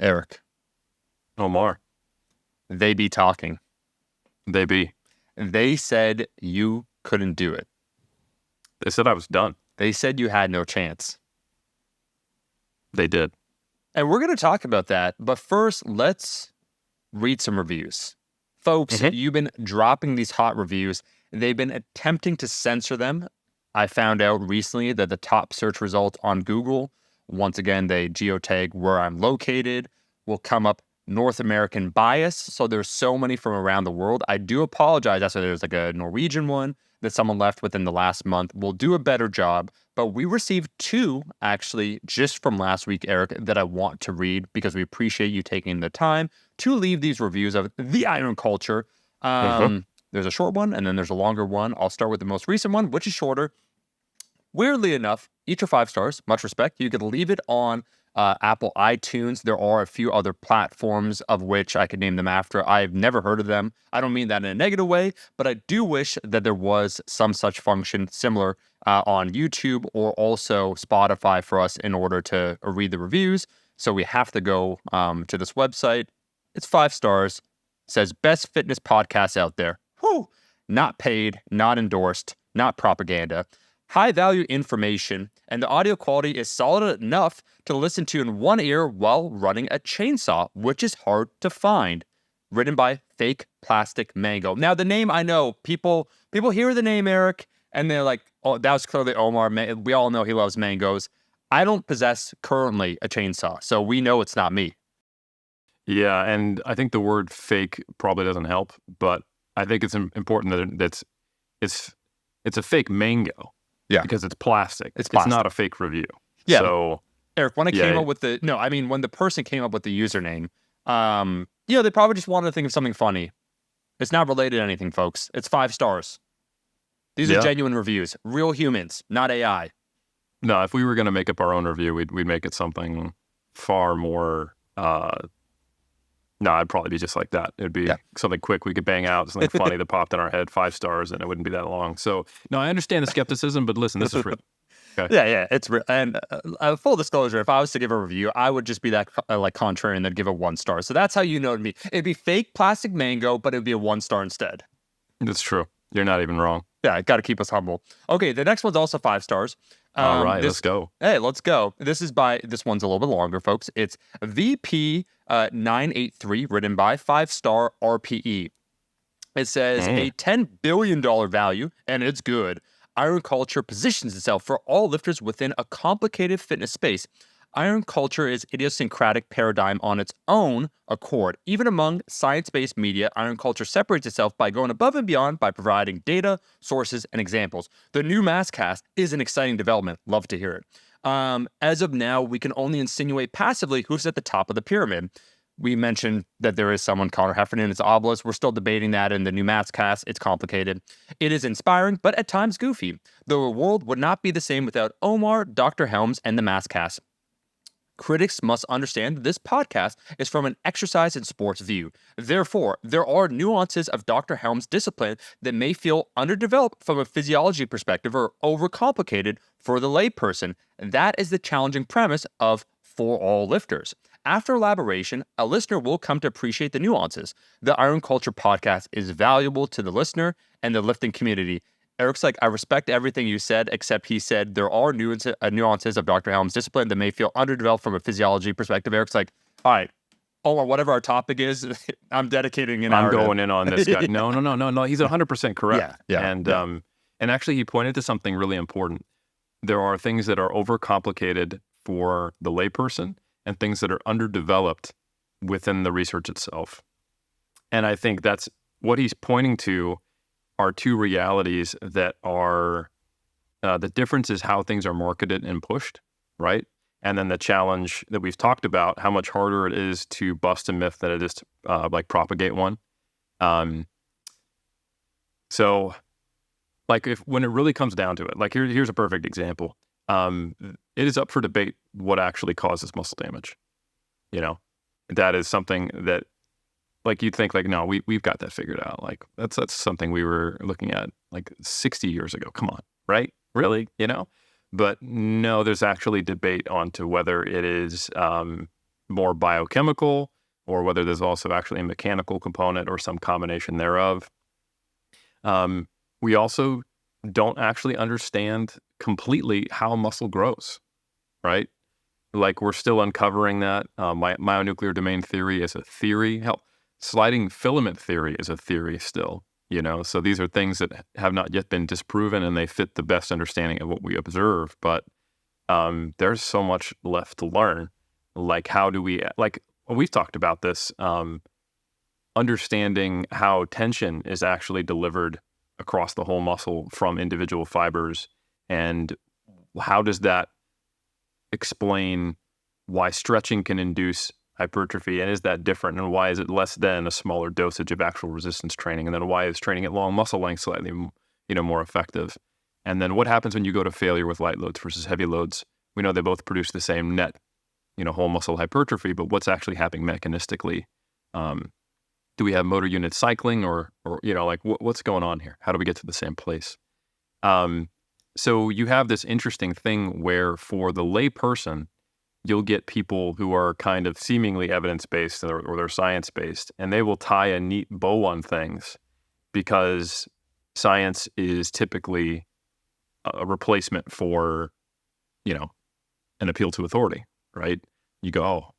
Eric. Omar. They be talking. They be. They said you couldn't do it. They said I was done. They said you had no chance. They did. And we're going to talk about that. But first, let's read some reviews. Folks, you've been dropping these hot reviews. They've been attempting to censor them. I found out recently that the top search results on Google, once again, they geotag where I'm located, will come up North American bias. So there's so many from around the world. I do apologize. That's why there's like a Norwegian one that someone left within the last month. We'll do a better job. But we received 2, actually, just from last week, Eric, that I want to read because we appreciate you taking the time to leave these reviews of the iron culture. There's a short one, and then there's a longer one. I'll start with the most recent one, which is shorter. Weirdly enough, each are 5 stars. Much respect. You could leave it on Apple iTunes. There are a few other platforms of which I could name them after. I've never heard of them. I don't mean that in a negative way, but I do wish that there was some such function similar on YouTube or also Spotify for us in order to read the reviews. So we have to go to this website. It's 5 stars. It says best fitness podcast out there. Whew. Not paid, not endorsed, not propaganda. High value information, and the audio quality is solid enough to listen to in one ear while running a chainsaw, which is hard to find. Written by Fake Plastic Mango. Now, the name, I know, people hear the name Eric, and they're like, oh, that was clearly Omar. We all know he loves mangoes. I don't possess currently a chainsaw, so we know it's not me. Yeah, and I think the word fake probably doesn't help, but I think it's important that it's a fake mango. Yeah. Because it's plastic. It's plastic. It's not a fake review. Yeah. So, Eric, when I came up with when the person came up with the username, they probably just wanted to think of something funny. It's not related to anything, folks. It's 5 stars. These are genuine reviews. Real humans, not AI. No, if we were going to make up our own review, we'd make it something far more... it'd probably be just like that. It'd be something quick we could bang out, something funny that popped in our head, 5 stars, and it wouldn't be that long. So, no, I understand the skepticism, but listen, this is real. Okay. Yeah, it's real. And full disclosure, if I was to give a review, I would just be that contrarian that'd give it 1 star. So that's how you know it'd be. It'd be fake plastic mango, but it'd be a 1 star instead. That's true. You're not even wrong. Yeah, got to keep us humble. Okay, the next one's also 5 stars. All right, let's go. Hey, let's go. This one's a little bit longer, folks. It's VP 983, written by 5-star RPE. It says a $10 billion value, and it's good. Iron culture positions itself for all lifters within a complicated fitness space. Iron culture is idiosyncratic paradigm on its own accord. Even among science-based media, iron culture separates itself by going above and beyond by providing data, sources, and examples. The new MASScast is an exciting development. Love to hear it. As of now, we can only insinuate passively who's at the top of the pyramid. We mentioned that there is someone, Connor Heffernan, it's obelisk. We're still debating that in the new MASScast. It's complicated. It is inspiring, but at times goofy. The world would not be the same without Omar, Dr. Helms, and the MASScast. Critics must understand that this podcast is from an exercise and sports view. Therefore, there are nuances of Dr. Helms' discipline that may feel underdeveloped from a physiology perspective or overcomplicated for the layperson. That is the challenging premise of For All Lifters. After elaboration, a listener will come to appreciate the nuances. The Iron Culture podcast is valuable to the listener and the lifting community. Eric's like, I respect everything you said, except he said there are nuances of Dr. Helms' discipline that may feel underdeveloped from a physiology perspective. Eric's like, all right, Omar, whatever our topic is, I'm dedicating an hour. I'm going in on this guy. No. He's 100% correct. Yeah. And actually, he pointed to something really important. There are things that are overcomplicated for the layperson and things that are underdeveloped within the research itself. And I think that's what he's pointing to are 2 realities that are, the difference is how things are marketed and pushed, right? And then the challenge that we've talked about, how much harder it is to bust a myth than it is to propagate one. So when it really comes down to it, here's a perfect example. It is up for debate what actually causes muscle damage. That is something that, you'd think, no, we've got that figured out. That's something we were looking at 60 years ago. Come on, right? Really? But no, there's actually debate onto whether it is more biochemical or whether there's also actually a mechanical component or some combination thereof. We also don't actually understand completely how muscle grows, right? Like we're still uncovering that. Myonuclear domain theory is a theory. Hell, sliding filament theory is a theory still, So these are things that have not yet been disproven and they fit the best understanding of what we observe. But there's so much left to learn. Like we've talked about this, understanding how tension is actually delivered across the whole muscle from individual fibers, and how does that explain why stretching can induce hypertrophy, and is that different, and why is it less than a smaller dosage of actual resistance training, and then why is training at long muscle length slightly more effective, and then what happens when you go to failure with light loads versus heavy loads? We know they both produce the same net whole muscle hypertrophy, but what's actually happening mechanistically? Do we have motor unit cycling or what's going on here? How do we get to the same place? So you have this interesting thing where for the lay person, you'll get people who are kind of seemingly evidence-based or they're science-based, and they will tie a neat bow on things because science is typically a replacement for, an appeal to authority, right? You go, oh,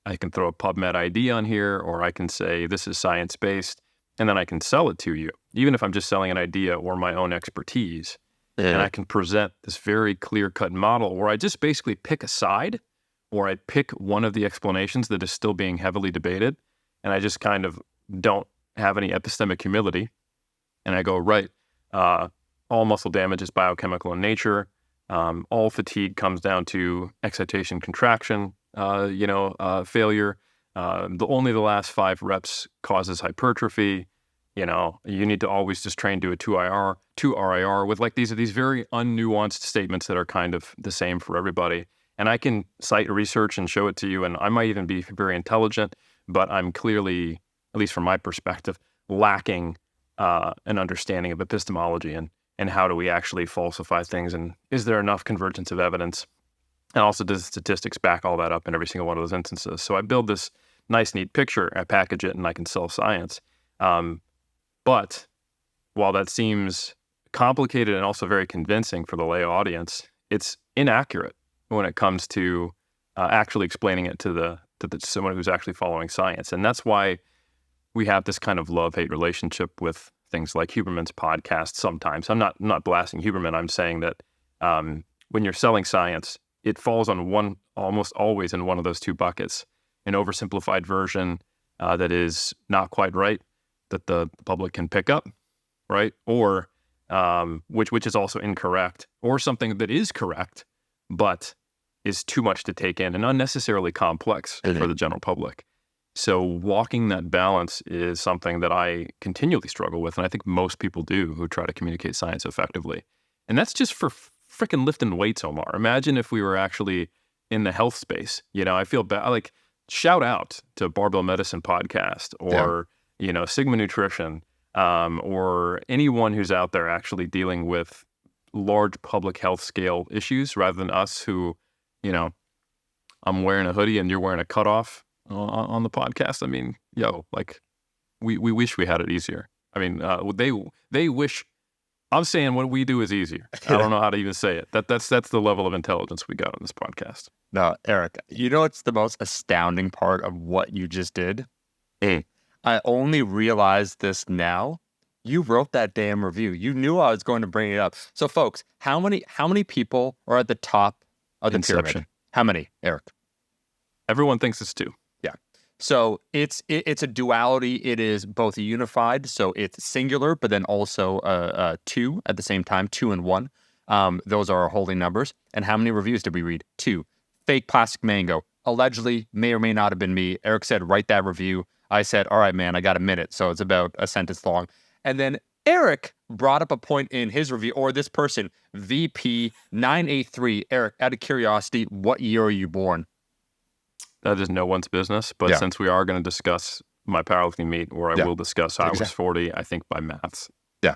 I can throw a PubMed ID on here, or I can say this is science-based, and then I can sell it to you, even if I'm just selling an idea or my own expertise. Yeah. And I can present this very clear-cut model where I just basically pick a side, or I pick one of the explanations that is still being heavily debated, and I just kind of don't have any epistemic humility. And I go, right, all muscle damage is biochemical in nature. All fatigue comes down to excitation, contraction, failure. Only the last 5 reps causes hypertrophy. You need to always just train to a 2 RIR with these very unnuanced statements that are kind of the same for everybody. And I can cite research and show it to you, and I might even be very intelligent, but I'm clearly, at least from my perspective, lacking an understanding of epistemology and how do we actually falsify things, and is there enough convergence of evidence? And also, does statistics back all that up in every single one of those instances? So I build this nice, neat picture, I package it, and I can sell science. But while that seems complicated and also very convincing for the lay audience, it's inaccurate when it comes to actually explaining it to someone who's actually following science. And that's why we have this kind of love-hate relationship with things like Huberman's podcast sometimes. I'm not blasting Huberman. I'm saying that when you're selling science, it falls on almost always in one of those two buckets: an oversimplified version that is not quite right, that the public can pick up, right? Or which is also incorrect, or something that is correct, but is too much to take in and unnecessarily complex for the general public. So walking that balance is something that I continually struggle with, and I think most people do who try to communicate science effectively. And that's just for freaking lifting weights, Omar. Imagine if we were actually in the health space. I feel bad. Shout out to Barbell Medicine Podcast or, Sigma Nutrition, or anyone who's out there actually dealing with large public health scale issues rather than us who, I'm wearing a hoodie and you're wearing a cutoff on the podcast. I mean, we wish we had it easier. I mean, they wish. I'm saying what we do is easier. I don't know how to even say it. That's the level of intelligence we got on this podcast. No, Eric, it's the most astounding part of what you just did? I only realized this now. You wrote that damn review. You knew I was going to bring it up. So, folks, how many people are at the top of the pyramid? How many, Eric? Everyone thinks it's 2. Yeah. So it's a duality. It is both unified, so it's singular, but then also 2 at the same time, 2 and 1. Those are our holy numbers. And how many reviews did we read? 2. Fake plastic mango. Allegedly, may or may not have been me. Eric said, write that review. I said, all right, man, I got a minute. So it's about a sentence long. And then Eric brought up a point in his review, or this person, VP983. Eric, out of curiosity, what year are you born? That is no one's business. But since we are going to discuss my powerlifting meet, where I will discuss how I was 40, I think by maths,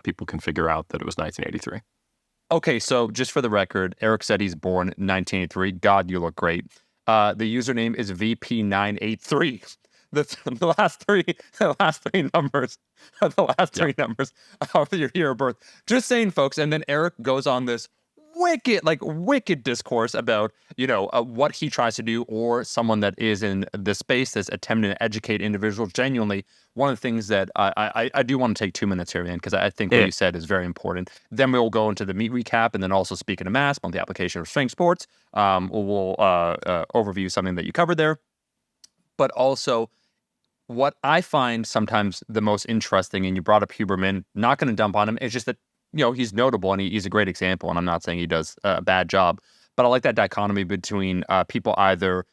people can figure out that it was 1983. Okay, so just for the record, Eric said he's born 1983. God, you look great. The username is VP983. The last three numbers, of your year of birth. Just saying, folks. And then Eric goes on this wicked discourse about, what he tries to do, or someone that is in the space that's attempting to educate individuals genuinely. One of the things that I do want to take 2 minutes here, man, because I think what you said is very important. Then we'll go into the meet recap, and then also speaking of MASS on the application of strength sports, we'll overview something that you covered there. But also, what I find sometimes the most interesting, and you brought up Huberman, not going to dump on him, it's just that, he's notable and he's a great example. And I'm not saying he does a bad job, but I like that dichotomy between people either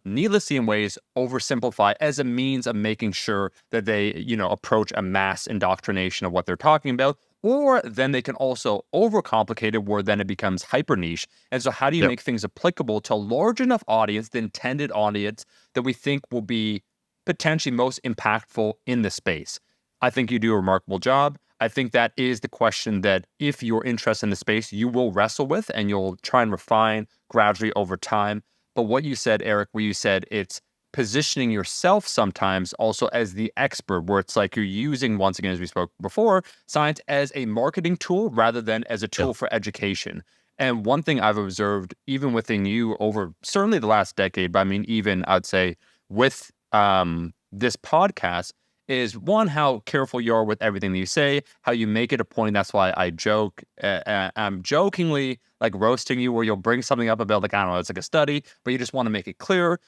needlessly in ways oversimplify as a means of making sure that they, approach a mass indoctrination of what they're talking about, or then they can also overcomplicate it where then it becomes hyper niche. And so how do you make things applicable to a large enough audience, the intended audience that we think will be potentially most impactful in the space? I think you do a remarkable job. I think that is the question that if you're interested in the space, you will wrestle with and you'll try and refine gradually over time. But what you said, Eric, where you said it's positioning yourself sometimes also as the expert, where it's like you're using, once again, as we spoke before, science as a marketing tool rather than as a tool for education. And one thing I've observed, even within you over certainly the last decade, but I mean, even I'd say with this podcast, is one, how careful you are with everything that you say, how you make it a point. That's why I joke. I'm jokingly like roasting you, where you'll bring something up about, like, I don't know, it's like a study, but you just want to make it clear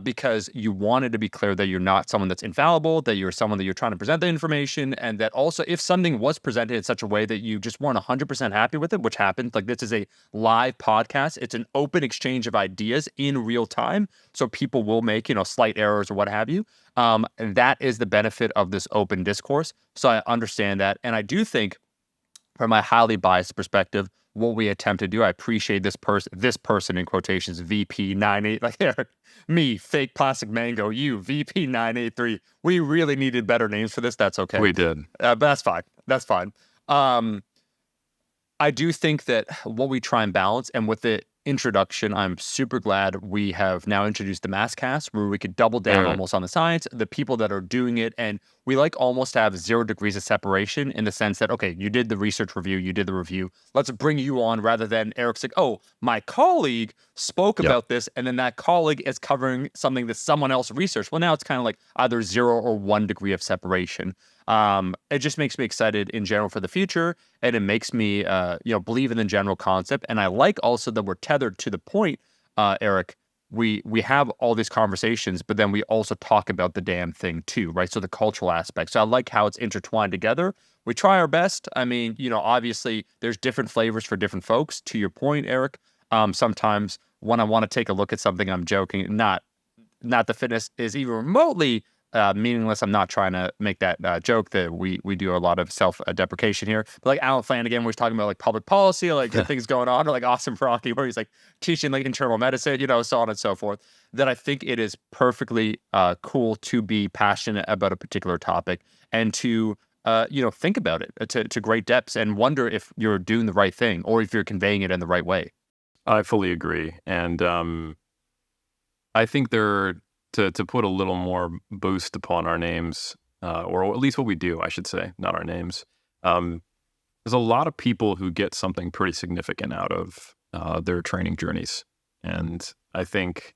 because you want it to be clear that you're not someone that's infallible, that you're someone that you're trying to present the information, and that also if something was presented in such a way that you just weren't 100% happy with it, which happens, like this is a live podcast, it's an open exchange of ideas in real time, so people will make, slight errors or what have you. And that is the benefit of this open discourse. So I understand that. And I do think, from my highly biased perspective, what we attempt to do, I appreciate this person in quotations, VP98, like Eric, me, fake plastic mango, you, VP983. We really needed better names for this. That's okay. We did. But that's fine. That's fine. I do think that what we try and balance, and with the introduction, I'm super glad we have now introduced the MASScast, where we could double down almost on the science, the people that are doing it, and we like almost have 0 degrees of separation in the sense that, okay, you did the research review, you did the review, let's bring you on, rather than Eric's like, oh, my colleague spoke about this, and then that colleague is covering something that someone else researched. Well, now it's kind of like either 0 or 1 degree of separation. It just makes me excited in general for the future, and it makes me, believe in the general concept. And I like also that we're tethered to the point, Eric. We have all these conversations, but then we also talk about the damn thing too, right? So the cultural aspect. So I like how it's intertwined together. We try our best. I mean, obviously there's different flavors for different folks. To your point, Eric, sometimes when I want to take a look at something, I'm joking. Not the fitness is even remotely meaningless. I'm not trying to make that joke that we do a lot of self-deprecation here. But like Alan Flanagan was talking about like public policy, like things going on, or like Austin Rocky, where he's like teaching like internal medicine, so on and so forth. That I think it is perfectly cool to be passionate about a particular topic and to think about it to great depths and wonder if you're doing the right thing or if you're conveying it in the right way. I fully agree. And I think to put a little more boost upon our names, or at least what we do, I should say, not our names. There's a lot of people who get something pretty significant out of their training journeys. And I think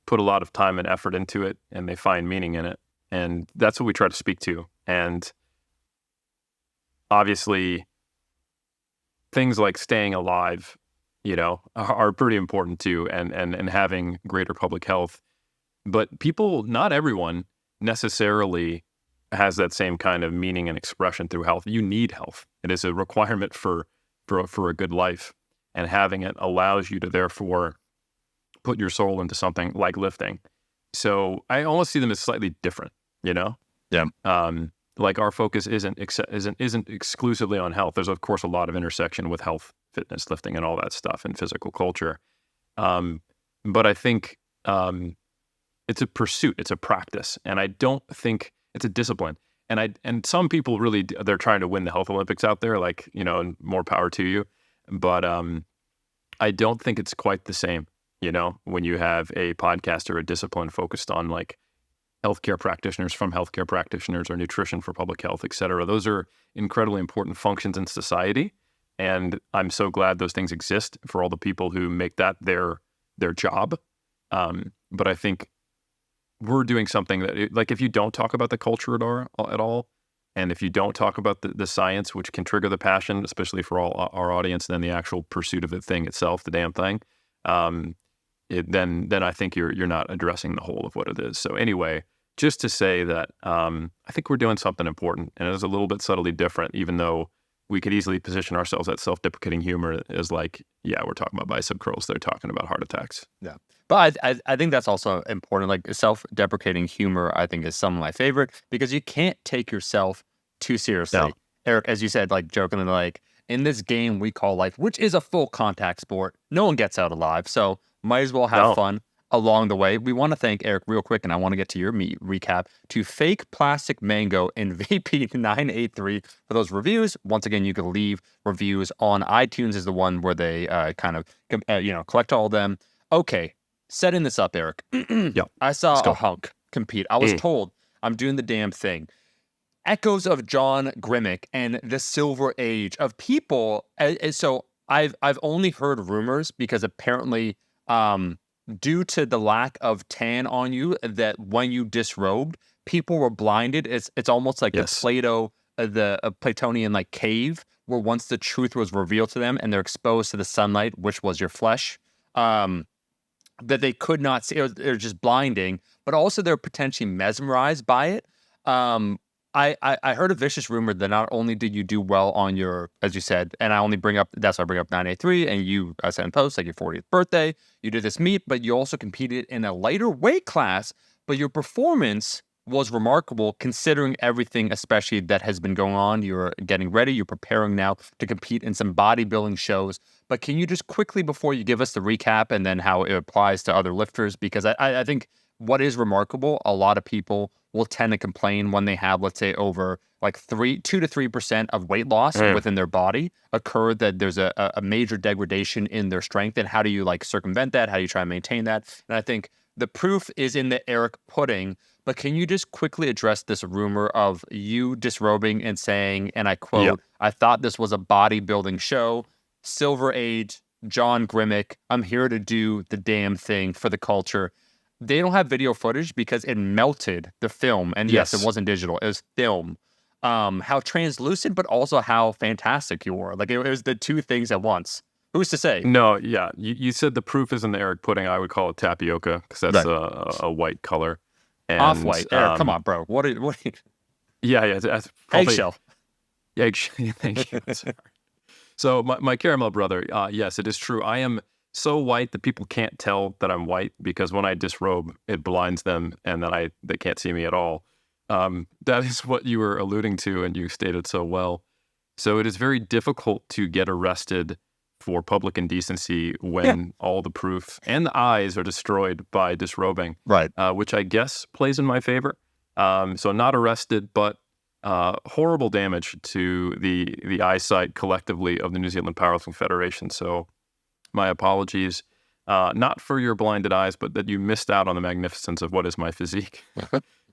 put a lot of time and effort into it, and they find meaning in it. And that's what we try to speak to. And obviously, things like staying alive, are pretty important too, and having greater public health. But not everyone necessarily has that same kind of meaning and expression through health. You need health. It is a requirement for a good life. And having it allows you to therefore put your soul into something like lifting. So I almost see them as slightly different, Yeah. Like our focus isn't exclusively on health. There's of course a lot of intersection with health, fitness, lifting, and all that stuff, and physical culture. But I think it's a pursuit, it's a practice, and I don't think it's a discipline. And some people really, they're trying to win the health Olympics out there, and more power to you. But I don't think it's quite the same. when you have a podcast or a discipline focused on like healthcare practitioners from healthcare practitioners or nutrition for public health, et cetera. Those are incredibly important functions in society. And I'm so glad those things exist for all the people who make that their job. But I think we're doing something that, like, if you don't talk about the culture at all, and if you don't talk about the science, which can trigger the passion, especially for all our audience, then the actual pursuit of the thing itself, the damn thing, then I think you're not addressing the whole of what it is. So anyway, just to say that I think we're doing something important, and it is a little bit subtly different, even though we could easily position ourselves at self-deprecating humor as like, yeah, we're talking about bicep curls, they're talking about heart attacks. Yeah. But I think that's also important. Like, self-deprecating humor, I think, is some of my favorite, because you can't take yourself too seriously. No. Eric, as you said, like, jokingly, like, in this game we call life, which is a full contact sport, no one gets out alive. So might as well have fun along the way. We want to thank Eric real quick, and I want to get to your recap, to Fake Plastic Mango and VP983 for those reviews. Once again, you can leave reviews on iTunes, is the one where they kind of collect all of them. Okay, setting this up, Eric. Yeah, I saw a hunk compete. I was told I'm doing the damn thing. Echoes of John Grimmick and the Silver Age of people. So I've only heard rumors, because apparently, due to the lack of tan on you, that when you disrobed, people were blinded. It's almost like the Platonian like cave, where once the truth was revealed to them and they're exposed to the sunlight, which was your flesh, that they could not see. It was just blinding, but also they're potentially mesmerized by it. I heard a vicious rumor that not only did you do well on your, as you said, and that's why I bring up 983, and you said in post, like, your 40th birthday, you did this meet, but you also competed in a lighter weight class, but your performance was remarkable considering everything, especially that has been going on. You're getting ready, you're preparing now to compete in some bodybuilding shows. But can you just quickly, before you give us the recap and then how it applies to other lifters, because I think what is remarkable, a lot of people will tend to complain when they have, let's say, over like 2 to 3% of weight loss within their body occur, that there's a major degradation in their strength. And how do you like circumvent that? How do you try and maintain that? And I think the proof is in the Eric pudding. But can you just quickly address this rumor of you disrobing and saying, and I quote, I thought this was a bodybuilding show, Silver Age, John Grimmick, I'm here to do the damn thing for the culture. They don't have video footage because it melted the film. And yes, it wasn't digital, it was film. How translucent, but also how fantastic you were. Like, it was the two things at once. Who's to say? No, yeah. You said the proof is in the Eric pudding. I would call it tapioca, because that's a white color. And, off-white. Eric, come on, bro. What are you? Yeah. That's probably, eggshell. Eggshell. Thank you. So my caramel brother, yes, it is true. I am so white that people can't tell that I'm white, because when I disrobe, it blinds them, and then they can't see me at all. That is what you were alluding to, and you stated so well. So it is very difficult to get arrested for public indecency when all the proof and the eyes are destroyed by disrobing, right? Which I guess plays in my favor. So not arrested, but horrible damage to the eyesight collectively of the New Zealand Powerlifting Federation. So my apologies, not for your blinded eyes, but that you missed out on the magnificence of what is my physique.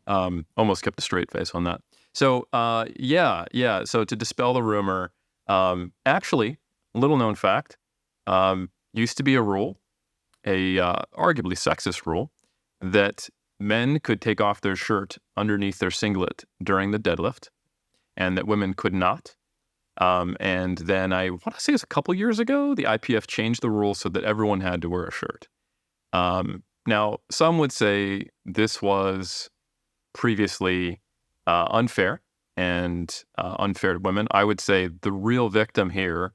Almost kept a straight face on that. So yeah. So to dispel the rumor, actually, little known fact, used to be a rule, arguably sexist rule, that men could take off their shirt underneath their singlet during the deadlift, and that women could not. And then I want to say it was a couple years ago, the IPF changed the rule so that everyone had to wear a shirt. Now, some would say this was previously unfair and unfair to women. I would say the real victim here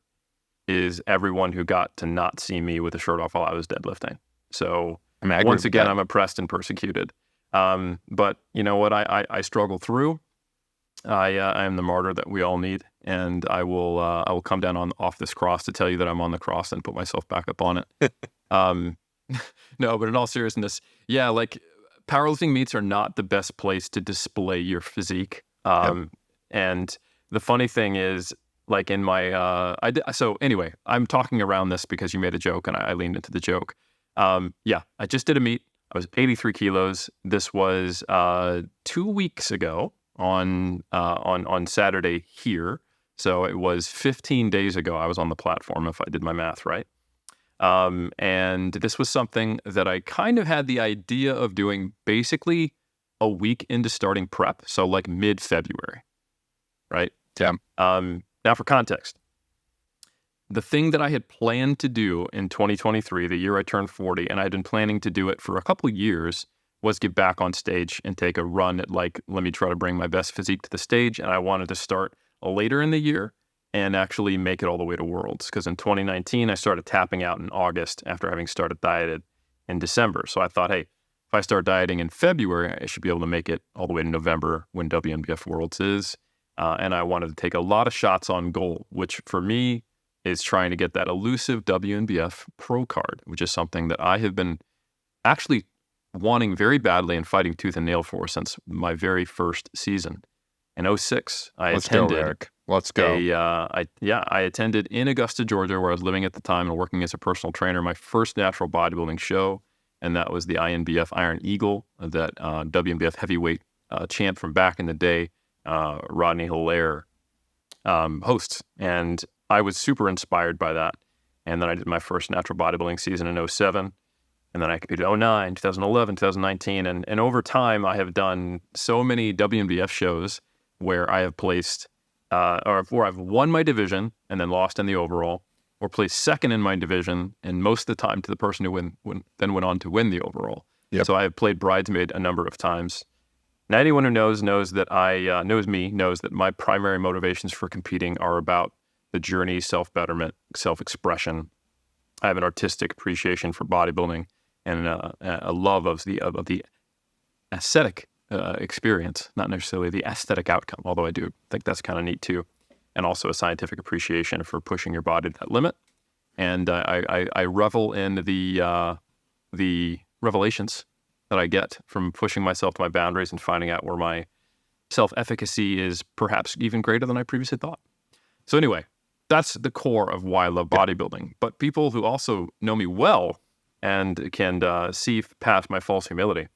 is everyone who got to not see me with a shirt off while I was deadlifting. So once again, I'm oppressed and persecuted. But you know what? I struggle through. I am the martyr that we all need, and I will come down off this cross to tell you that I'm on the cross and put myself back up on it. No, but in all seriousness, yeah, like powerlifting meets are not the best place to display your physique. And the funny thing is, like in my, so anyway, I'm talking around this because you made a joke and I leaned into the joke. I just did a meet. I was 83 kilos. This was 2 weeks ago on Saturday here. So it was 15 days ago I was on the platform, if I did my math right. And this was something that I kind of had the idea of doing basically a week into starting prep. So like mid-February, right? Yeah. Now for context, the thing that I had planned to do in 2023, the year I turned 40, and I had been planning to do it for a couple of years, was get back on stage and take a run at let me try to bring my best physique to the stage. And I wanted to start later in the year and actually make it all the way to Worlds. Because in 2019, I started tapping out in August after having started dieted in December. So I thought, hey, if I start dieting in February, I should be able to make it all the way to November when WNBF Worlds is. And I wanted to take a lot of shots on goal, which for me is trying to get that elusive WNBF Pro card, which is something that I have been actually wanting very badly and fighting tooth and nail for since my very first season. In 2006, Let's go, Eric. Let's go. I attended in Augusta, Georgia, where I was living at the time and working as a personal trainer, my first natural bodybuilding show, and that was the INBF Iron Eagle, that WNBF heavyweight champ from back in the day, Rodney Hilaire, hosts. And I was super inspired by that. And then I did my first natural bodybuilding season in 2007. And then I competed in 2009, 2011, 2019. And over time, I have done so many WNBF shows where I have placed, or where I've won my division and then lost in the overall, or placed second in my division, and most of the time to the person who then went on to win the overall. Yep. So I have played bridesmaid a number of times. Now, anyone who knows that my primary motivations for competing are about the journey, self-betterment, self-expression. I have an artistic appreciation for bodybuilding and a love of the aesthetic experience, not necessarily the aesthetic outcome, although I do think that's kind of neat too, and also a scientific appreciation for pushing your body to that limit. And I revel in the revelations that I get from pushing myself to my boundaries and finding out where my self-efficacy is perhaps even greater than I previously thought. So anyway, that's the core of why I love bodybuilding. But people who also know me well and can see past my false humility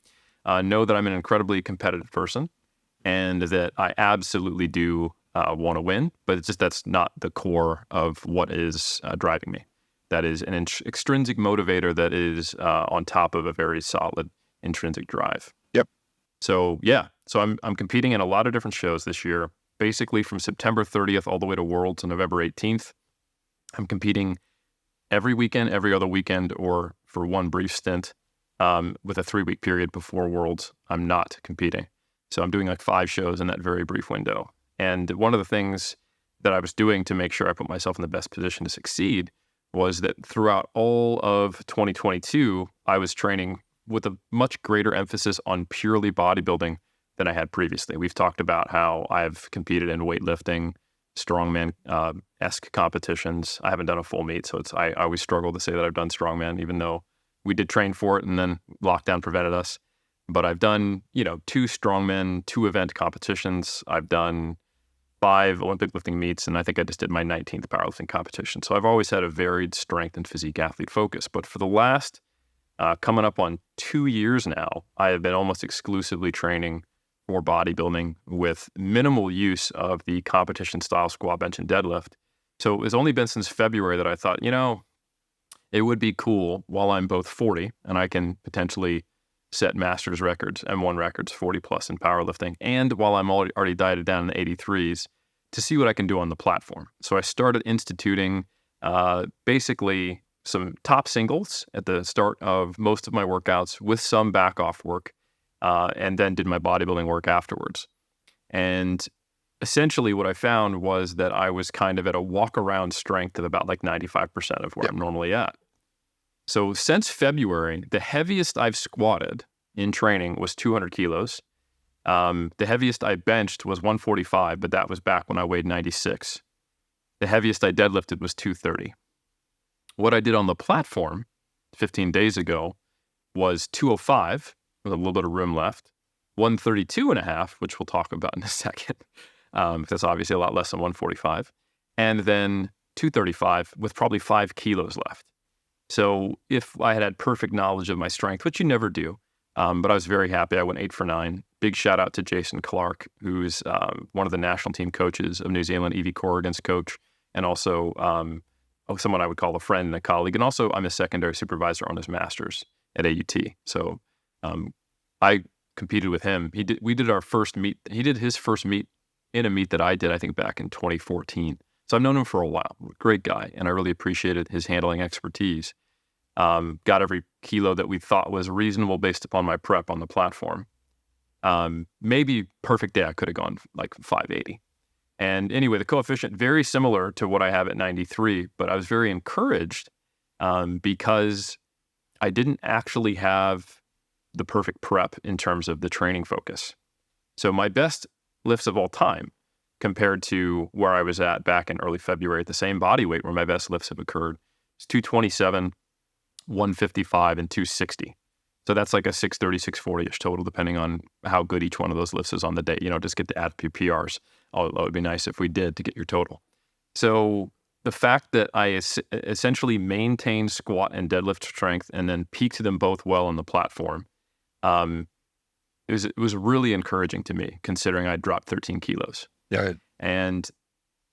know that I'm an incredibly competitive person and that I absolutely do want to win, but it's just that's not the core of what is driving me. That is an extrinsic motivator that is on top of a very solid intrinsic drive. Yep. So I'm competing in a lot of different shows this year, basically from September 30th all the way to Worlds on November 18th. I'm competing every weekend, every other weekend, or for one brief stint with a 3-week period before Worlds. I'm not competing. So I'm doing like 5 shows in that very brief window. And one of the things that I was doing to make sure I put myself in the best position to succeed was that throughout all of 2022, I was training with a much greater emphasis on purely bodybuilding than I had previously. We've talked about how I've competed in weightlifting, strongman-esque competitions. I haven't done a full meet, so I always struggle to say that I've done strongman, even though we did train for it and then lockdown prevented us. But I've done, 2 strongman, 2 event competitions. I've done 5 Olympic lifting meets, and I think I just did my 19th powerlifting competition. So I've always had a varied strength and physique athlete focus. But for the last, coming up on 2 years now, I have been almost exclusively training for bodybuilding with minimal use of the competition style squat, bench, and deadlift. So it's only been since February that I thought, it would be cool while I'm both 40 and I can potentially set masters records, M1 records, 40 plus in powerlifting, and while I'm already dieted down in the 83s, to see what I can do on the platform. So I started instituting basically some top singles at the start of most of my workouts with some back off work, and then did my bodybuilding work afterwards. And essentially what I found was that I was kind of at a walk around strength of about like 95% of where I'm normally at. So since February, the heaviest I've squatted in training was 200 kilos. The heaviest I benched was 145, but that was back when I weighed 96. The heaviest I deadlifted was 230. What I did on the platform 15 days ago was 205 with a little bit of room left, 132 and a half, which we'll talk about in a second. That's obviously a lot less than 145. And then 235 with probably 5 kilos left. So if I had perfect knowledge of my strength, which you never do, but I was very happy. I went 8 for 9. Big shout out to Jason Clark, who's one of the national team coaches of New Zealand, Evie Corrigan's coach, and also someone I would call a friend and a colleague. And also I'm a secondary supervisor on his masters at AUT. So I competed with him. We did our first meet. He did his first meet in a meet that I did, I think, back in 2014. So I've known him for a while. Great guy, and I really appreciated his handling expertise. Got every kilo that we thought was reasonable based upon my prep on the platform. Maybe perfect day, I could have gone like 580. And anyway, the coefficient, very similar to what I have at 93, but I was very encouraged because I didn't actually have the perfect prep in terms of the training focus. So my best lifts of all time compared to where I was at back in early February at the same body weight where my best lifts have occurred is 227, 155, and 260. So that's like a 630, 640-ish total, depending on how good each one of those lifts is on the day. Just get to add PRs. Although it would be nice if we did to get your total. So the fact that I essentially maintained squat and deadlift strength and then peaked them both well on the platform, it was really encouraging to me, considering I dropped 13 kilos. Yeah. And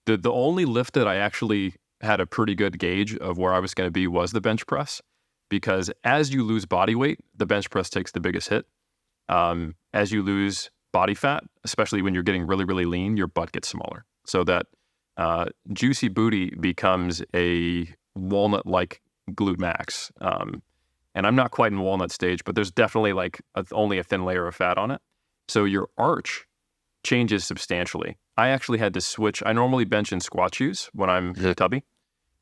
the only lift that I actually had a pretty good gauge of where I was going to be was the bench press, because as you lose body weight, the bench press takes the biggest hit. As you lose body fat, especially when you're getting really, really lean, your butt gets smaller. So that juicy booty becomes a walnut-like glute max. And I'm not quite in walnut stage, but there's definitely only a thin layer of fat on it. So your arch changes substantially. I actually had to switch. I normally bench in squat shoes when I'm tubby,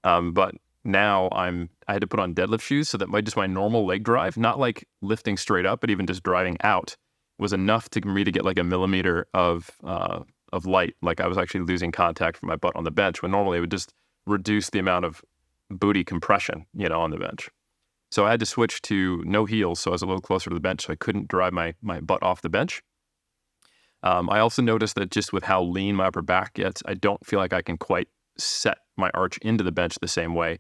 but now I had to put on deadlift shoes so that my normal leg drive, not like lifting straight up, but even just driving out, was enough to me to get like a millimeter of light. Like I was actually losing contact from my butt on the bench, when normally it would just reduce the amount of booty compression, on the bench. So I had to switch to no heels, so I was a little closer to the bench, so I couldn't drive my butt off the bench. I also noticed that just with how lean my upper back gets, I don't feel like I can quite set my arch into the bench the same way.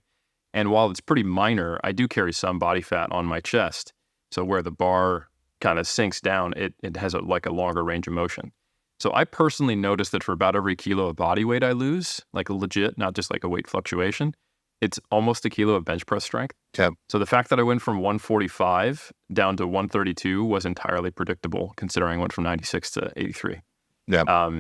And while it's pretty minor, I do carry some body fat on my chest. So where the bar kind of sinks down, it has a longer range of motion. So I personally noticed that for about every kilo of body weight I lose, like legit, not just like a weight fluctuation, it's almost a kilo of bench press strength. Okay. So the fact that I went from 145 down to 132 was entirely predictable, considering I went from 96 to 83. Yeah.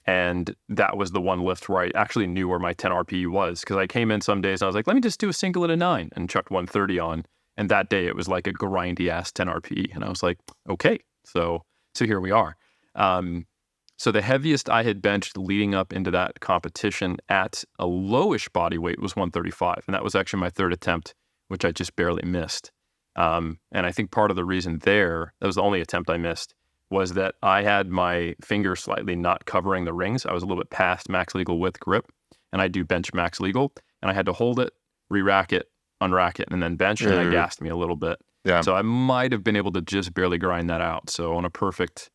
And that was the one lift where I actually knew where my 10 RPE was, because I came in some days and I was like, let me just do a single at a 9 and chucked 130 on. And that day it was like a grindy ass 10 RPE. And I was like, okay, so here we are. So the heaviest I had benched leading up into that competition at a lowish body weight was 135. And that was actually my third attempt, which I just barely missed. And I think part of the reason that was the only attempt I missed, was that I had my finger slightly not covering the rings. I was a little bit past max legal width grip, and I do bench max legal, and I had to hold it, re-rack it, unrack it, and then bench, and I gassed me a little bit. Yeah. So I might have been able to just barely grind that out. So on a perfect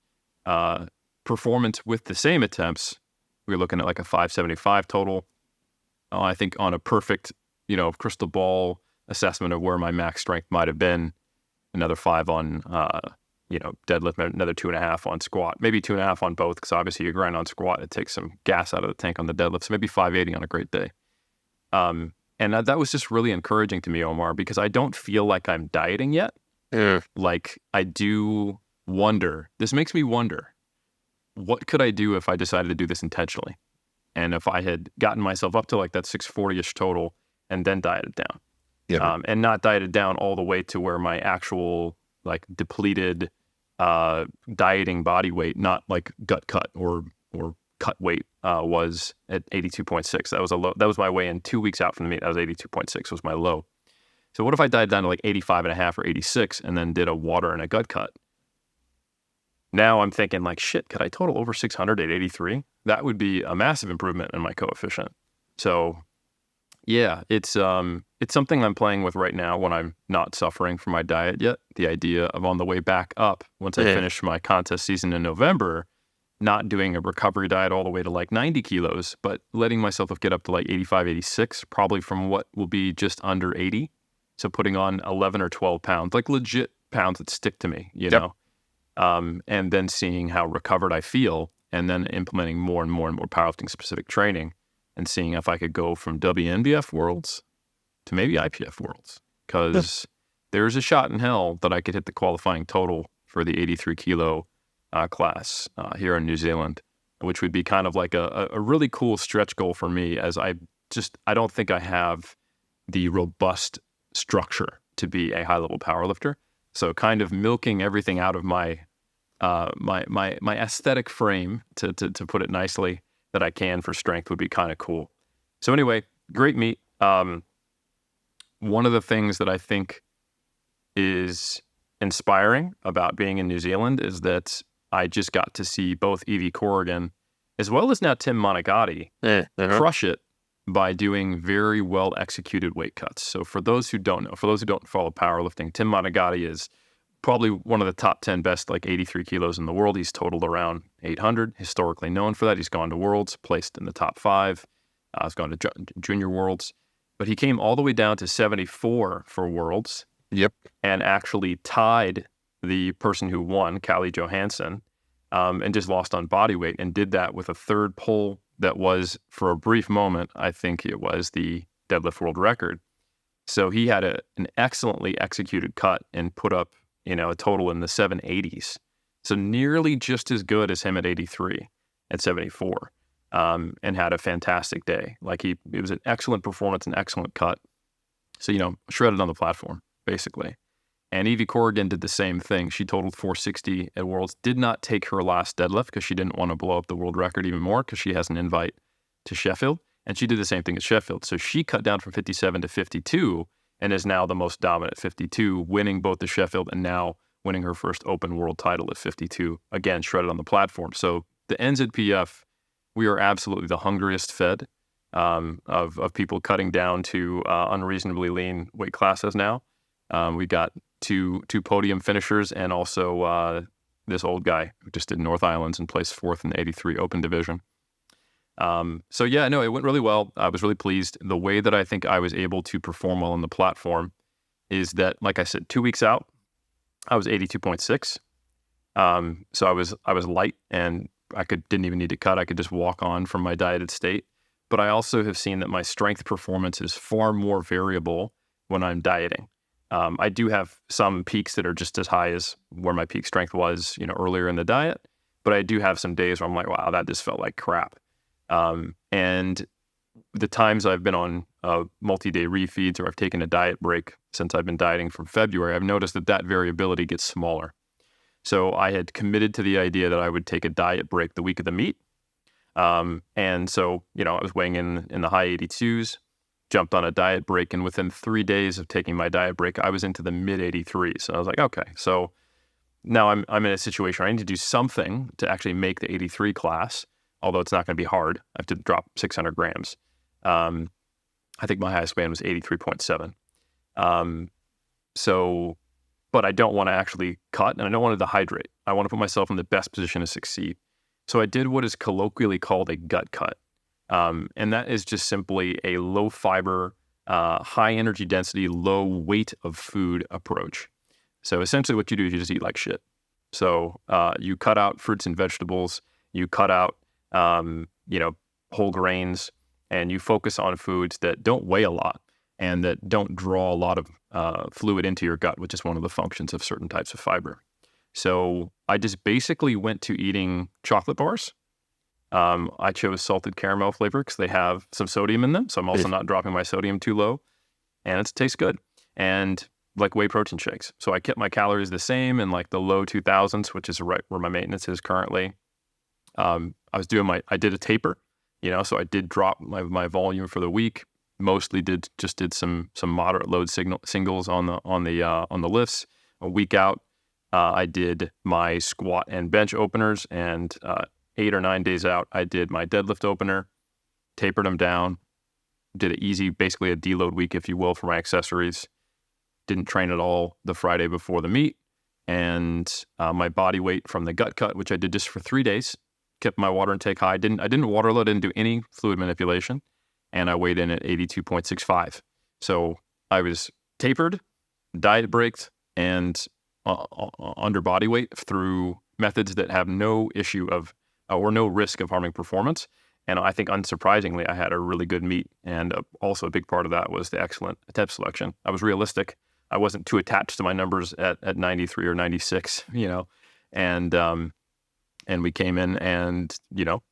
performance with the same attempts, we were looking at like a 575 total. I think on a perfect, crystal ball assessment of where my max strength might have been, another 5 on, deadlift, another 2.5 on squat, maybe 2.5 on both, because obviously you grind on squat, it takes some gas out of the tank on the deadlift. So maybe 580 on a great day. And that was just really encouraging to me, Omar, because I don't feel like I'm dieting yet. Like I do wonder, this makes me wonder, what could I do if I decided to do this intentionally? And if I had gotten myself up to like that 640-ish total and then dieted down. Yeah. And not dieted down all the way to where my actual like depleted dieting body weight, not like gut cut or cut weight, was at 82.6. That was a low. That was my weigh in 2 weeks out from the meet. That was 82.6 was my low. So what if I dieted down to like 85.5 or 86 and then did a water and a gut cut? Now I'm thinking like, shit, could I total over 600 at 83? That would be a massive improvement in my coefficient. So yeah, it's something I'm playing with right now when I'm not suffering from my diet yet. The idea of on the way back up, once I finish my contest season in November, not doing a recovery diet all the way to like 90 kilos, but letting myself get up to like 85, 86, probably from what will be just under 80. So putting on 11 or 12 pounds, like legit pounds that stick to me, you know, and then seeing how recovered I feel, and then implementing more and more and more powerlifting specific training, and seeing if I could go from WNBF Worlds to maybe IPF Worlds, because there's a shot in hell that I could hit the qualifying total for the 83 kilo class here in New Zealand, which would be kind of like a really cool stretch goal for me, as I don't think I have the robust structure to be a high level powerlifter. So kind of milking everything out of my my aesthetic frame, to put it nicely, that I can for strength would be kind of cool. So anyway, great meet. One of the things that I think is inspiring about being in New Zealand is that I just got to see both Evie Corrigan as well as now Tim Monagatti crush it by doing very well executed weight cuts. So for those who don't know, for those who don't follow powerlifting, Tim Monagatti is probably one of the top 10 best 83 kilos in the world. He's totaled around 800, historically known for that. He's gone to Worlds, placed in the top 5. He's gone to Junior Worlds. But he came all the way down to 74 for Worlds. And actually tied the person who won, Callie Johansson, and just lost on body weight, and did that with a third pull that was, for a brief moment, I think it was the deadlift world record. So he had an excellently executed cut and put up, a total in the 780s. So nearly just as good as him at 83 at 74, and had a fantastic day. It was an excellent performance, an excellent cut. So, shredded on the platform, basically. And Evie Corrigan did the same thing. She totaled 460 at Worlds, did not take her last deadlift because she didn't want to blow up the world record even more, because she has an invite to Sheffield. And she did the same thing at Sheffield. So she cut down from 57 to 52 and is now the most dominant 52, winning both the Sheffield and now winning her first open world title at 52. Again, shredded on the platform. So the NZPF, we are absolutely the hungriest fed of people cutting down to unreasonably lean weight classes now. We got two podium finishers, and also this old guy who just did North Islands and placed 4th in the 83 open division. So yeah, no, it went really well. I was really pleased. The way that I think I was able to perform well on the platform is that, like I said, 2 weeks out, I was 82.6. So I was light, and I didn't even need to cut. I could just walk on from my dieted state. But I also have seen that my strength performance is far more variable when I'm dieting. I do have some peaks that are just as high as where my peak strength was, earlier in the diet. But I do have some days where I'm like, wow, that just felt like crap. And the times I've been on multi-day refeeds, or I've taken a diet break since I've been dieting from February, I've noticed that variability gets smaller. So I had committed to the idea that I would take a diet break the week of the meet. And so, I was weighing in the high 82s, jumped on a diet break, and within 3 days of taking my diet break, I was into the mid 83s. So I was like, okay, so now I'm in a situation where I need to do something to actually make the 83 class, although it's not going to be hard. I have to drop 600 grams. I think my highest band was 83.7. But I don't want to actually cut, and I don't want to dehydrate. I want to put myself in the best position to succeed. So I did what is colloquially called a gut cut. And that is just simply a low fiber, high energy density, low weight of food approach. So essentially what you do is you just eat like shit. So you cut out fruits and vegetables, you cut out, whole grains, and you focus on foods that don't weigh a lot and that don't draw a lot of fluid into your gut, which is one of the functions of certain types of fiber. So I just basically went to eating chocolate bars. I chose salted caramel flavor because they have some sodium in them. So I'm also not dropping my sodium too low, and it tastes good. And like whey protein shakes. So I kept my calories the same in like the low 2000s, which is right where my maintenance is currently. I did a taper, so I did drop my volume for the week. Mostly did some moderate load singles on the lifts. A week out, I did my squat and bench openers, and 8 or 9 days out, I did my deadlift opener, tapered them down, did it easy, basically a deload week, if you will, for my accessories. Didn't train at all the Friday before the meet, and my body weight from the gut cut, which I did just for 3 days, kept my water intake high. I didn't water load, didn't do any fluid manipulation, and I weighed in at 82.65. So I was tapered, diet braked, and under body weight through methods that have no issue of or no risk of harming performance. And I think, unsurprisingly, I had a really good meet. And also a big part of that was the excellent attempt selection. I was realistic. I wasn't too attached to my numbers at 93 or 96, and we came in and,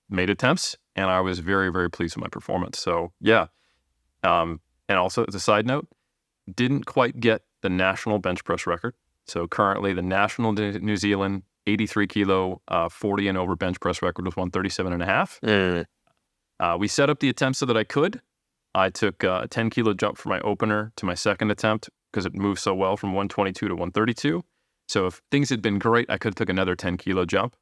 made attempts. And I was very, very pleased with my performance. So, yeah. And also, as a side note, didn't quite get the national bench press record. So currently the national New Zealand 83 kilo, 40 and over bench press record was 137 and a half. We set up the attempts so that I could. I took a 10 kilo jump from my opener to my second attempt because it moved so well from 122 to 132. So if things had been great, I could have took another 10 kilo jump.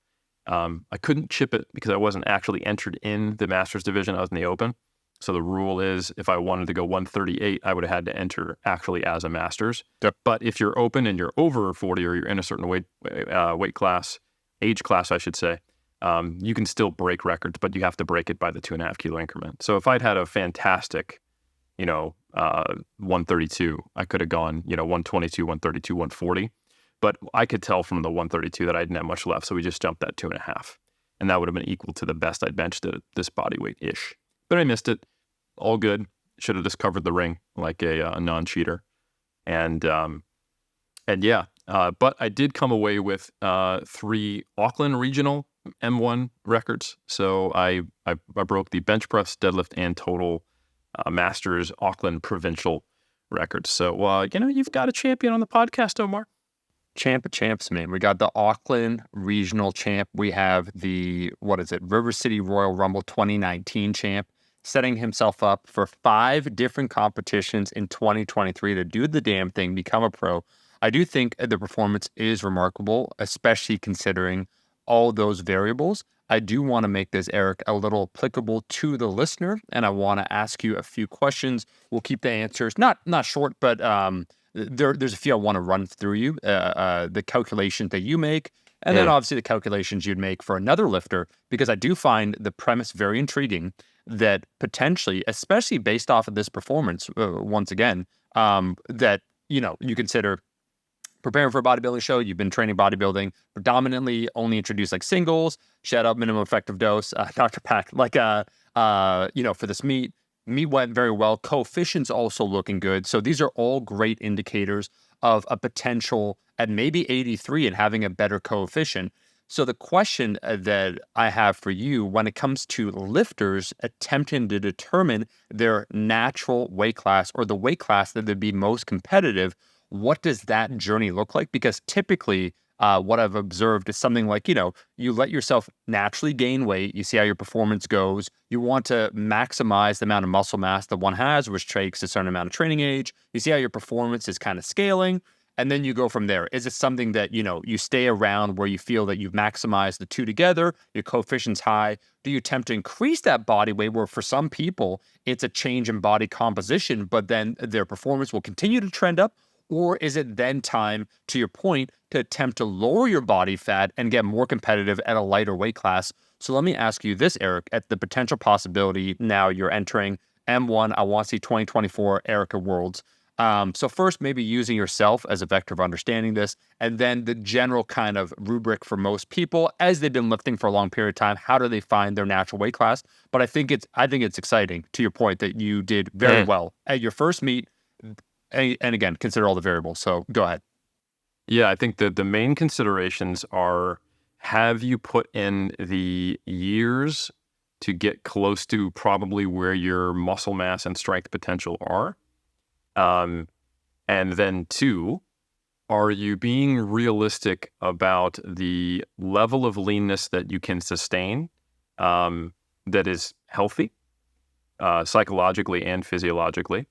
I couldn't chip it because I wasn't actually entered in the Masters division. I was in the Open. So the rule is if I wanted to go 138, I would have had to enter actually as a Masters. Yep. But if you're open and you're over 40 or you're in a certain weight class, age class, I should say, you can still break records, but you have to break it by the 2.5 kilo increment. So if I'd had a fantastic, 132, I could have gone, 122, 132, 140. But I could tell from the 132 that I didn't have much left. So we just jumped that 2.5. And that would have been equal to the best I'd benched at this body weight-ish. But I missed it. All good. Should have just covered the ring like a non-cheater. And yeah, but I did come away with 3 Auckland regional M1 records. So I broke the bench press, deadlift, and total Masters Auckland provincial records. So, you've got a champion on the podcast, Omar. Champ of champs, man. We got the Auckland regional champ. We have the, River City Royal Rumble 2019 champ, setting himself up for 5 different competitions in 2023 to do the damn thing, become a pro. I do think the performance is remarkable, especially considering all those variables. I do want to make this, Eric, a little applicable to the listener, and I want to ask you a few questions. We'll keep the answers not short, but there's a few I want to run through you. The calculations that you make, and then obviously the calculations you'd make for another lifter, because I do find the premise very intriguing that potentially, especially based off of this performance, once again, that, you consider preparing for a bodybuilding show, you've been training bodybuilding, predominantly only introduced like singles, shout out minimum effective dose, Dr. Pack, for this meet went very well. Coefficients also looking good. So these are all great indicators of a potential at maybe 83 and having a better coefficient. So the question that I have for you when it comes to lifters attempting to determine their natural weight class or the weight class that would be most competitive, what does that journey look like? Because typically what I've observed is something like, you let yourself naturally gain weight. You see how your performance goes. You want to maximize the amount of muscle mass that one has, which takes a certain amount of training age. You see how your performance is kind of scaling. And then you go from there. Is it something that, you stay around where you feel that you've maximized the two together, your coefficient's high? Do you attempt to increase that body weight where for some people it's a change in body composition, but then their performance will continue to trend up? Or is it then time, to your point, to attempt to lower your body fat and get more competitive at a lighter weight class? So let me ask you this, Eric, at the potential possibility now you're entering M1, I want to see 2024 Erica Worlds. So first, maybe using yourself as a vector of understanding this, and then the general kind of rubric for most people as they've been lifting for a long period of time. How do they find their natural weight class? But I think it's exciting, to your point, that you did very well at your first meet. And again, consider all the variables. So go ahead. Yeah, I think that the main considerations are, have you put in the years to get close to probably where your muscle mass and strength potential are? And then 2, are you being realistic about the level of leanness that you can sustain that is healthy psychologically and physiologically?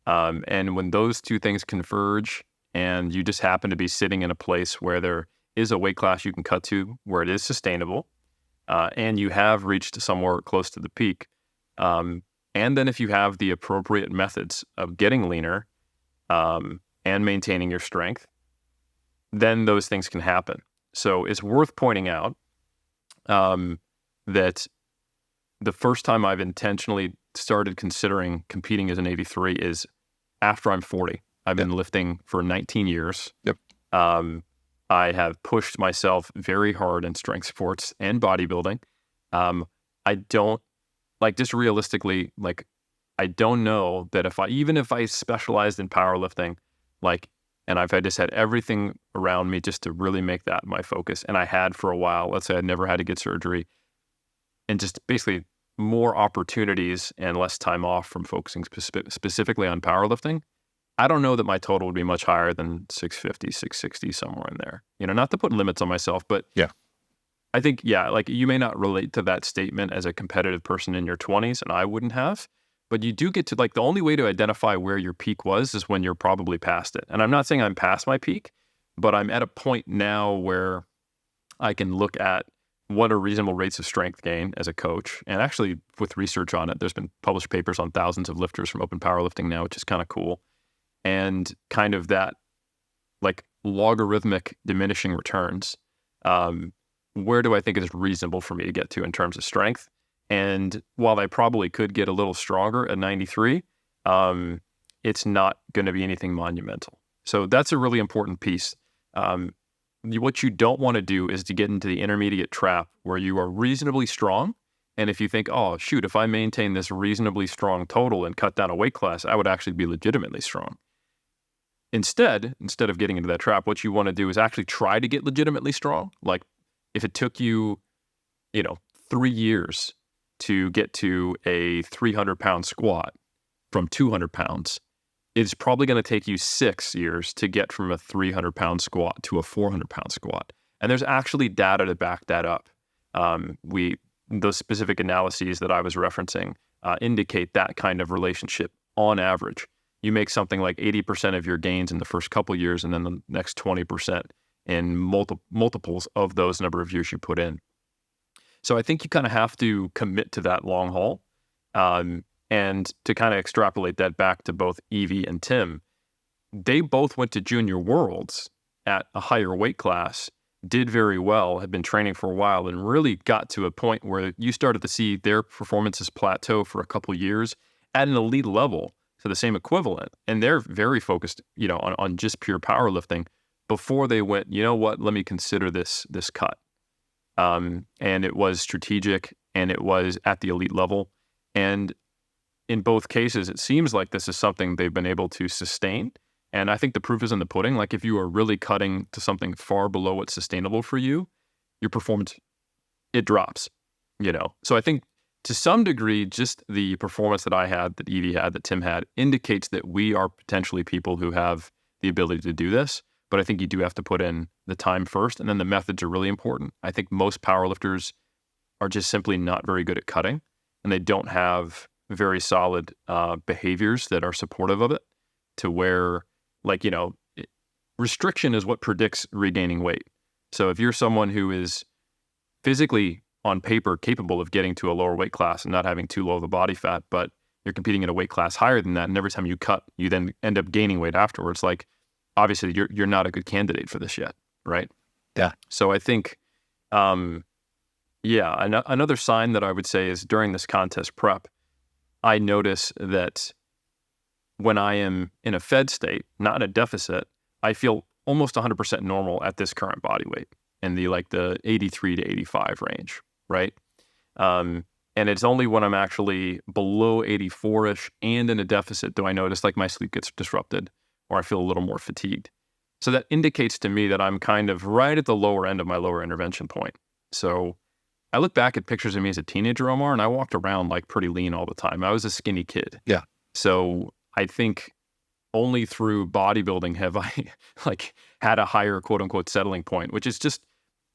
And when those 2 things converge and you just happen to be sitting in a place where there is a weight class you can cut to, where it is sustainable, and you have reached somewhere close to the peak, and then if you have the appropriate methods of getting leaner and maintaining your strength, then those things can happen. So it's worth pointing out that the first time I've intentionally started considering competing as an 83 is after I'm 40. I've been lifting for 19 years. Yep. I have pushed myself very hard in strength sports and bodybuilding. I don't, like, just realistically, like, I don't know that even if I specialized in powerlifting, like, and I just had everything around me just to really make that my focus, and I had for a while, let's say I'd never had to get surgery, and just basically more opportunities and less time off from focusing specifically on powerlifting, I don't know that my total would be much higher than 650, 660, somewhere in there. Not to put limits on myself, but yeah, I think, like, you may not relate to that statement as a competitive person in your 20s, and I wouldn't have, but you do get to, like, the only way to identify where your peak was is when you're probably past it. And I'm not saying I'm past my peak, but I'm at a point now where I can look at what are reasonable rates of strength gain as a coach. And actually, with research on it, there's been published papers on thousands of lifters from open powerlifting now, which is kind of cool. And kind of that, like, logarithmic diminishing returns. Where do I think it is reasonable for me to get to in terms of strength? And while I probably could get a little stronger at 93, it's not going to be anything monumental. So that's a really important piece. What you don't want to do is to get into the intermediate trap where you are reasonably strong. And if you think, oh, shoot, if I maintain this reasonably strong total and cut down a weight class, I would actually be legitimately strong. Instead of getting into that trap, what you want to do is actually try to get legitimately strong. Like, if it took you, 3 years to get to a 300-pound squat from 200 pounds, it's probably going to take you 6 years to get from a 300-pound squat to a 400-pound squat. And there's actually data to back that up. Those specific analyses that I was referencing indicate that kind of relationship on average. You make something like 80% of your gains in the first couple years, and then the next 20% in multiples of those number of years you put in. So I think you kind of have to commit to that long haul. And to kind of extrapolate that back to both Evie and Tim, they both went to junior worlds at a higher weight class, did very well, had been training for a while, and really got to a point where you started to see their performances plateau for a couple years at an elite level, so the same equivalent. And they're very focused, on just pure powerlifting before they went, you know what, let me consider this cut. And it was strategic, and it was at the elite level. And in both cases, it seems like this is something they've been able to sustain. And I think the proof is in the pudding. Like, if you are really cutting to something far below what's sustainable for you, your performance, it drops, So I think to some degree, just the performance that I had, that Evie had, that Tim had, indicates that we are potentially people who have the ability to do this. But I think you do have to put in the time first, and then the methods are really important. I think most powerlifters are just simply not very good at cutting, and they don't have very solid behaviors that are supportive of it, to where, restriction is what predicts regaining weight. So if you're someone who is physically, on paper, capable of getting to a lower weight class and not having too low of a body fat, but you're competing in a weight class higher than that, and every time you cut, you then end up gaining weight afterwards, like, obviously you're not a good candidate for this yet, right? Yeah. So I think, another sign that I would say is during this contest prep, I notice that when I am in a fed state, not in a deficit, I feel almost 100% normal at this current body weight in the 83 to 85 range, right? And it's only when I'm actually below 84-ish and in a deficit do I notice, like, my sleep gets disrupted or I feel a little more fatigued. So that indicates to me that I'm kind of right at the lower end of my lower intervention point. So I look back at pictures of me as a teenager, Omar, and I walked around like pretty lean all the time. I was a skinny kid. Yeah. So I think only through bodybuilding have I had a higher quote unquote settling point, which is just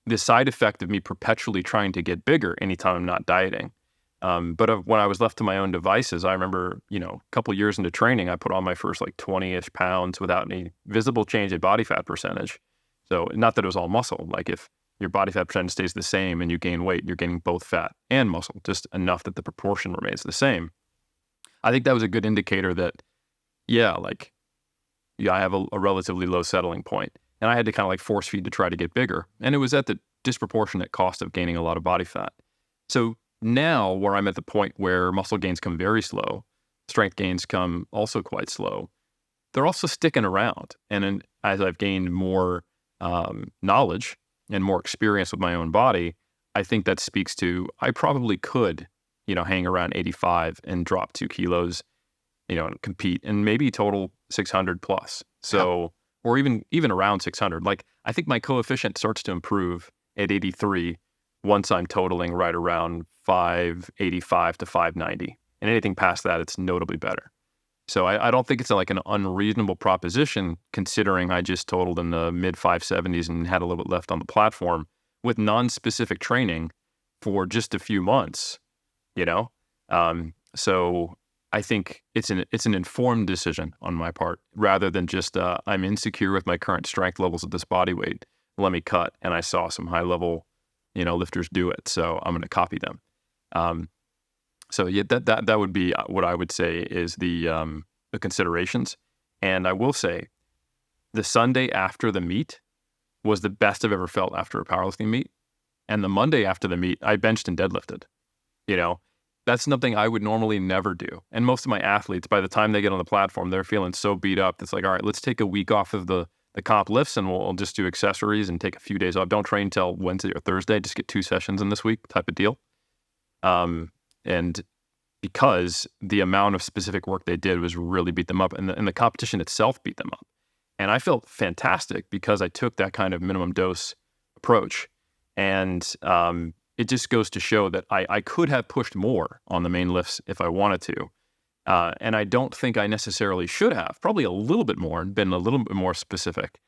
the side effect of me perpetually trying to get bigger anytime I'm not dieting. But when I was left to my own devices, I remember, a couple years into training, I put on my first 20-ish pounds without any visible change in body fat percentage. So not that it was all muscle. Like, if your body fat percentage stays the same and you gain weight, you're gaining both fat and muscle, just enough that the proportion remains the same. I think that was a good indicator that, I have a relatively low settling point. And I had to kind of force feed to try to get bigger. And it was at the disproportionate cost of gaining a lot of body fat. So now, where I'm at the point where muscle gains come very slow, strength gains come also quite slow, they're also sticking around. And as I've gained more knowledge and more experience with my own body, I think that speaks to I probably could, hang around 85 and drop 2 kilos, and compete and maybe total 600 plus. So, or even around 600. Like, I think my coefficient starts to improve at 83 once I'm totaling right around 585 to 590. And anything past that, it's notably better. So I don't think it's like an unreasonable proposition, considering I just totaled in the mid 570s and had a little bit left on the platform with non-specific training for just a few months, So I think it's an informed decision on my part, rather than just I'm insecure with my current strength levels at this body weight. Let me cut, and I saw some high level, lifters do it, so I'm going to copy them. So yeah, that would be what I would say is the considerations. And I will say, the Sunday after the meet was the best I've ever felt after a powerlifting meet, and the Monday after the meet, I benched and deadlifted. That's something I would normally never do. And most of my athletes, by the time they get on the platform, they're feeling so beat up. It's like, all right, let's take a week off of the comp lifts and we'll just do accessories and take a few days off. Don't train till Wednesday or Thursday. Just get 2 sessions in this week type of deal. And because the amount of specific work they did was really beat them up, and the competition itself beat them up. And I felt fantastic because I took that kind of minimum dose approach. And it just goes to show that I could have pushed more on the main lifts if I wanted to. And I don't think I necessarily should have, probably a little bit more and been a little bit more specific.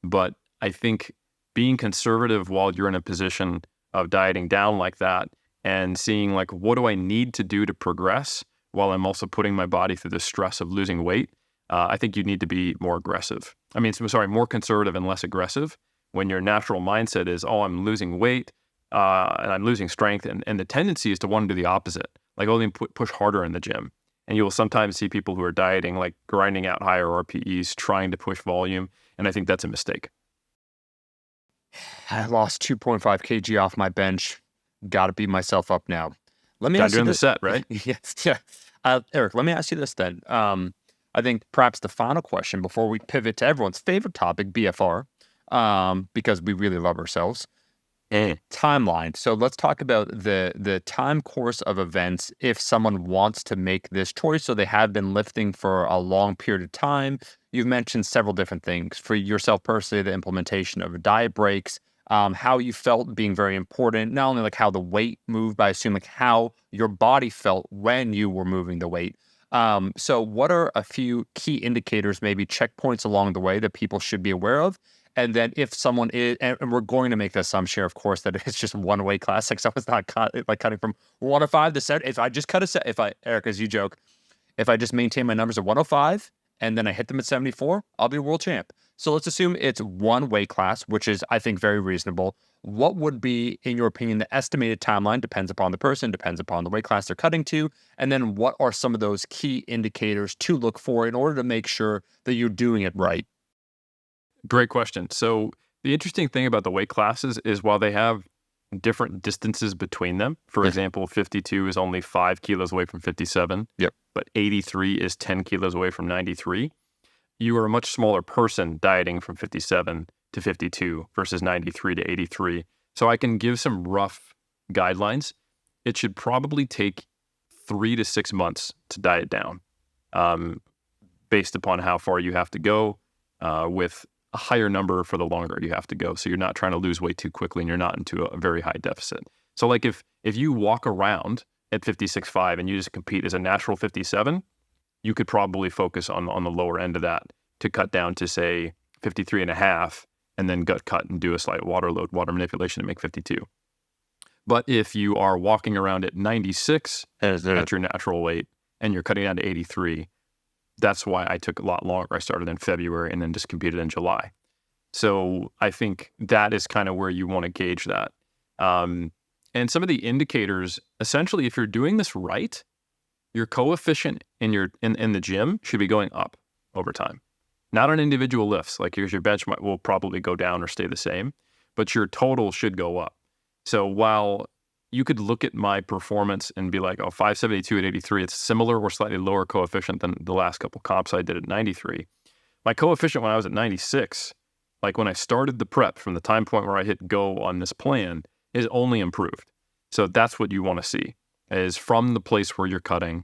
But I think being conservative while you're in a position of dieting down like that and seeing like, what do I need to do to progress while I'm also putting my body through the stress of losing weight? I think you need to be more aggressive. More conservative and less aggressive when your natural mindset is, oh, I'm losing weight and I'm losing strength. And the tendency is to want to do the opposite, like only push harder in the gym. And you will sometimes see people who are dieting, like grinding out higher RPEs, trying to push volume. And I think that's a mistake. I lost 2.5 kg off my bench. Got to beat myself up now. Let me ask you this. The set, right? Yes. Yeah. Eric, let me ask you this then. I think perhaps the final question before we pivot to everyone's favorite topic, BFR, because we really love ourselves. Timeline. So let's talk about the time course of events if someone wants to make this choice. So they have been lifting for a long period of time. You've mentioned several different things. For yourself personally, the implementation of diet breaks, how you felt being very important, not only like how the weight moved, but I assume like how your body felt when you were moving the weight. So what are a few key indicators, maybe checkpoints along the way that people should be aware of? And then if someone is, and we're going to make the assumption, of course, that it's just one weight class, like someone's not cutting from 105 to 7. If I just cut a set, Eric, as you joke, if I just maintain my numbers at 105 and then I hit them at 74, I'll be a world champ. So let's assume it's one weight class, which is, I think, very reasonable. What would be, in your opinion, the estimated timeline? Depends upon the person, depends upon the weight class they're cutting to. And then what are some of those key indicators to look for in order to make sure that you're doing it right? Great question. So the interesting thing about the weight classes is while they have different distances between them, for example, 52 is only 5 kilos away from 57, but 83 is 10 kilos away from 93. You are a much smaller person dieting from 57 to 52 versus 93 to 83. So I can give some rough guidelines. It should probably take 3 to 6 months to diet down, based upon how far you have to go, with a higher number for the longer you have to go. So you're not trying to lose weight too quickly and you're not into a very high deficit. So like if you walk around at 56.5 and you just compete as a natural 57, you could probably focus on the lower end of that to cut down to say 53.5 and then gut cut and do a slight water manipulation to make 52. But if you are walking around at 96 at your natural weight and you're cutting down to 83, that's why I took a lot longer. I started in February and then just competed in July. So I think that is kind of where you want to gauge that. And some of the indicators, essentially, if you're doing this right, your coefficient in the gym should be going up over time. Not on individual lifts, like your bench will probably go down or stay the same, but your total should go up. So while you could look at my performance and be like, 572 at 83, it's similar or slightly lower coefficient than the last couple comps I did at 93. My coefficient when I was at 96, like when I started the prep from the time point where I hit go on this plan, is only improved. So that's what you want to see, is from the place where you're cutting,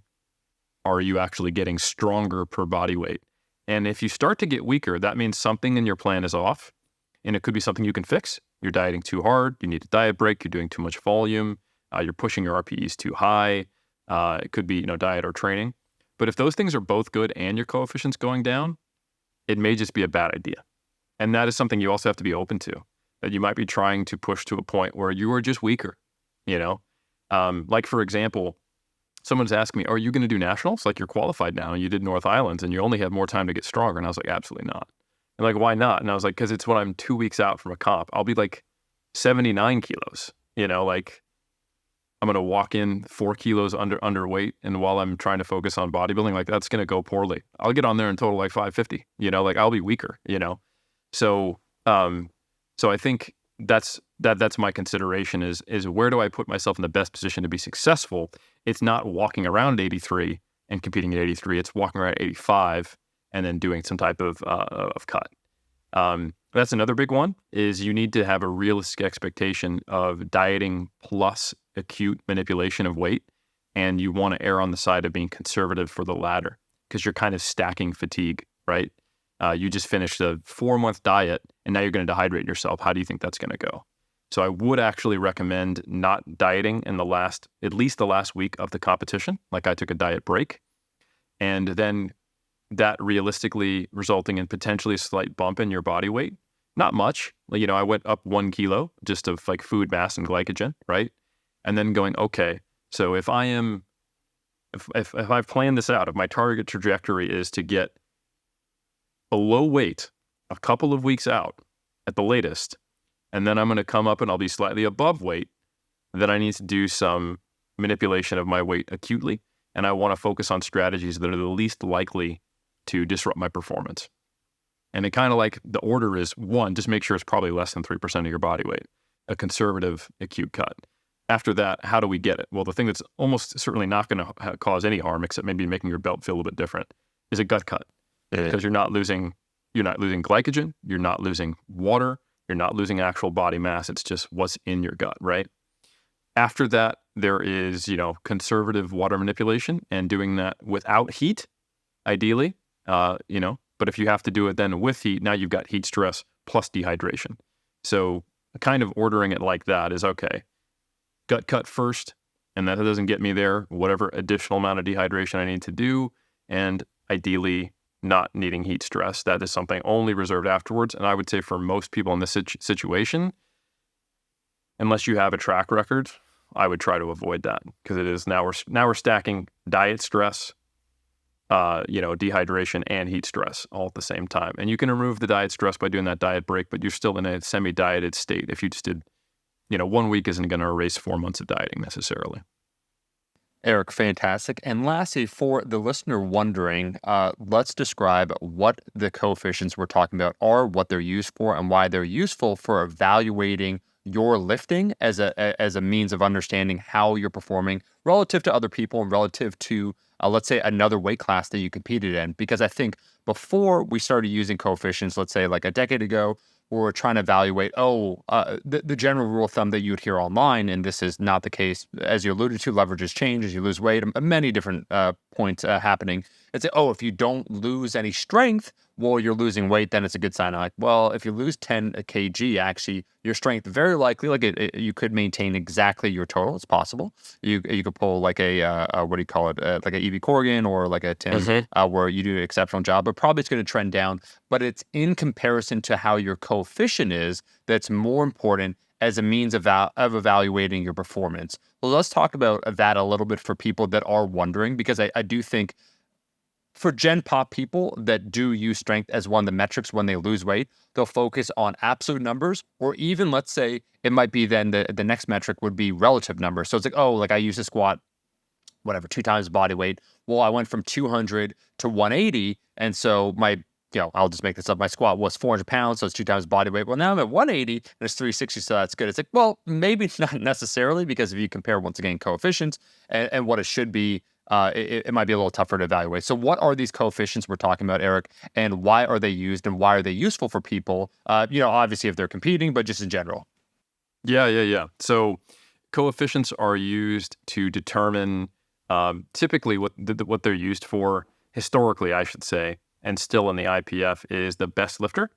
are you actually getting stronger per body weight? And if you start to get weaker, that means something in your plan is off, and it could be something you can fix. You're dieting too hard, you need a diet break, you're doing too much volume, you're pushing your RPEs too high. It could be, diet or training. But if those things are both good and your coefficient's going down, it may just be a bad idea. And that is something you also have to be open to, that you might be trying to push to a point where you are just weaker, Like, for example, someone's asking me, are you going to do nationals? Like, you're qualified now and you did North Islands and you only have more time to get stronger. And I was like, absolutely not. And like, why not? And I was like, because it's when I'm 2 weeks out from a comp. I'll be like 79 kilos, like I'm going to walk in 4 kilos underweight. And while I'm trying to focus on bodybuilding, like that's going to go poorly. I'll get on there in total like 550, like I'll be weaker, So, so I think that's my consideration is where do I put myself in the best position to be successful? It's not walking around 83 and competing at 83. It's walking around 85 and then doing some type of cut. That's another big one, is you need to have a realistic expectation of dieting plus acute manipulation of weight. And you want to err on the side of being conservative for the latter, because you're kind of stacking fatigue, right? You just finished a 4-month diet and now you're going to dehydrate yourself. How do you think that's going to go? So I would actually recommend not dieting in at least the last week of the competition. Like, I took a diet break, and then that realistically resulting in potentially a slight bump in your body weight. Not much. I went up 1 kilo just of like food mass and glycogen, right? And then going, okay, so if I've planned this out, if my target trajectory is to get below weight a couple of weeks out at the latest, and then I'm going to come up and I'll be slightly above weight, then I need to do some manipulation of my weight acutely. And I want to focus on strategies that are the least likely to disrupt my performance. And it kind of like the order is, 1, just make sure it's probably less than 3% of your body weight, a conservative acute cut. After that, how do we get it? Well, the thing that's almost certainly not going to cause any harm, except maybe making your belt feel a little bit different, is a gut cut. Because you're not losing glycogen, you're not losing water, you're not losing actual body mass. It's just what's in your gut, right? After that, there is, conservative water manipulation, and doing that without heat, ideally, but if you have to do it then with heat, now you've got heat stress plus dehydration. So kind of ordering it like that is okay. Gut cut first, and that doesn't get me there, whatever additional amount of dehydration I need to do, and ideally not needing heat stress. That is something only reserved afterwards. And I would say for most people in this situation, unless you have a track record, I would try to avoid that, because it is now we're stacking diet stress, dehydration and heat stress all at the same time. And you can remove the diet stress by doing that diet break, but you're still in a semi-dieted state. If you just did, 1 week isn't going to erase 4 months of dieting necessarily. Eric, fantastic. And lastly, for the listener wondering, let's describe what the coefficients we're talking about are, what they're used for, and why they're useful for evaluating your lifting as a means of understanding how you're performing relative to other people and relative to, let's say, another weight class that you competed in. Because I think before we started using coefficients, let's say like a decade ago, we're trying to evaluate, the general rule of thumb that you would hear online, and this is not the case. As you alluded to, leverages change as you lose weight, many different points happening. It's, if you don't lose any strength while you're losing weight, then it's a good sign. I'm like, well, if you lose 10 kg, actually, your strength very likely, you could maintain exactly your total. It's possible. You could pull like a what do you call it, like a EV Corrigan or like a Tim, where you do an exceptional job, but probably it's going to trend down. But it's in comparison to how your coefficient is that's more important as a means of evaluating your performance. Well, let's talk about that a little bit for people that are wondering, because I do think for Gen Pop people that do use strength as one of the metrics when they lose weight, they'll focus on absolute numbers, or even, let's say, it might be then the next metric would be relative numbers. So it's like, I use a squat, 2 times body weight. Well, I went from 200 to 180, and so my, I'll just make this up, my squat was 400 pounds, so it's 2 times body weight. Well, now I'm at 180, and it's 360, so that's good. It's like, well, maybe not necessarily, because if you compare, once again, coefficients and what it should be it might be a little tougher to evaluate. So what are these coefficients we're talking about, Eric, and why are they used, and why are they useful for people? Obviously if they're competing, but just in general. Yeah. So coefficients are used to determine typically what they're used for historically, I should say, and still in the IPF is the best lifter,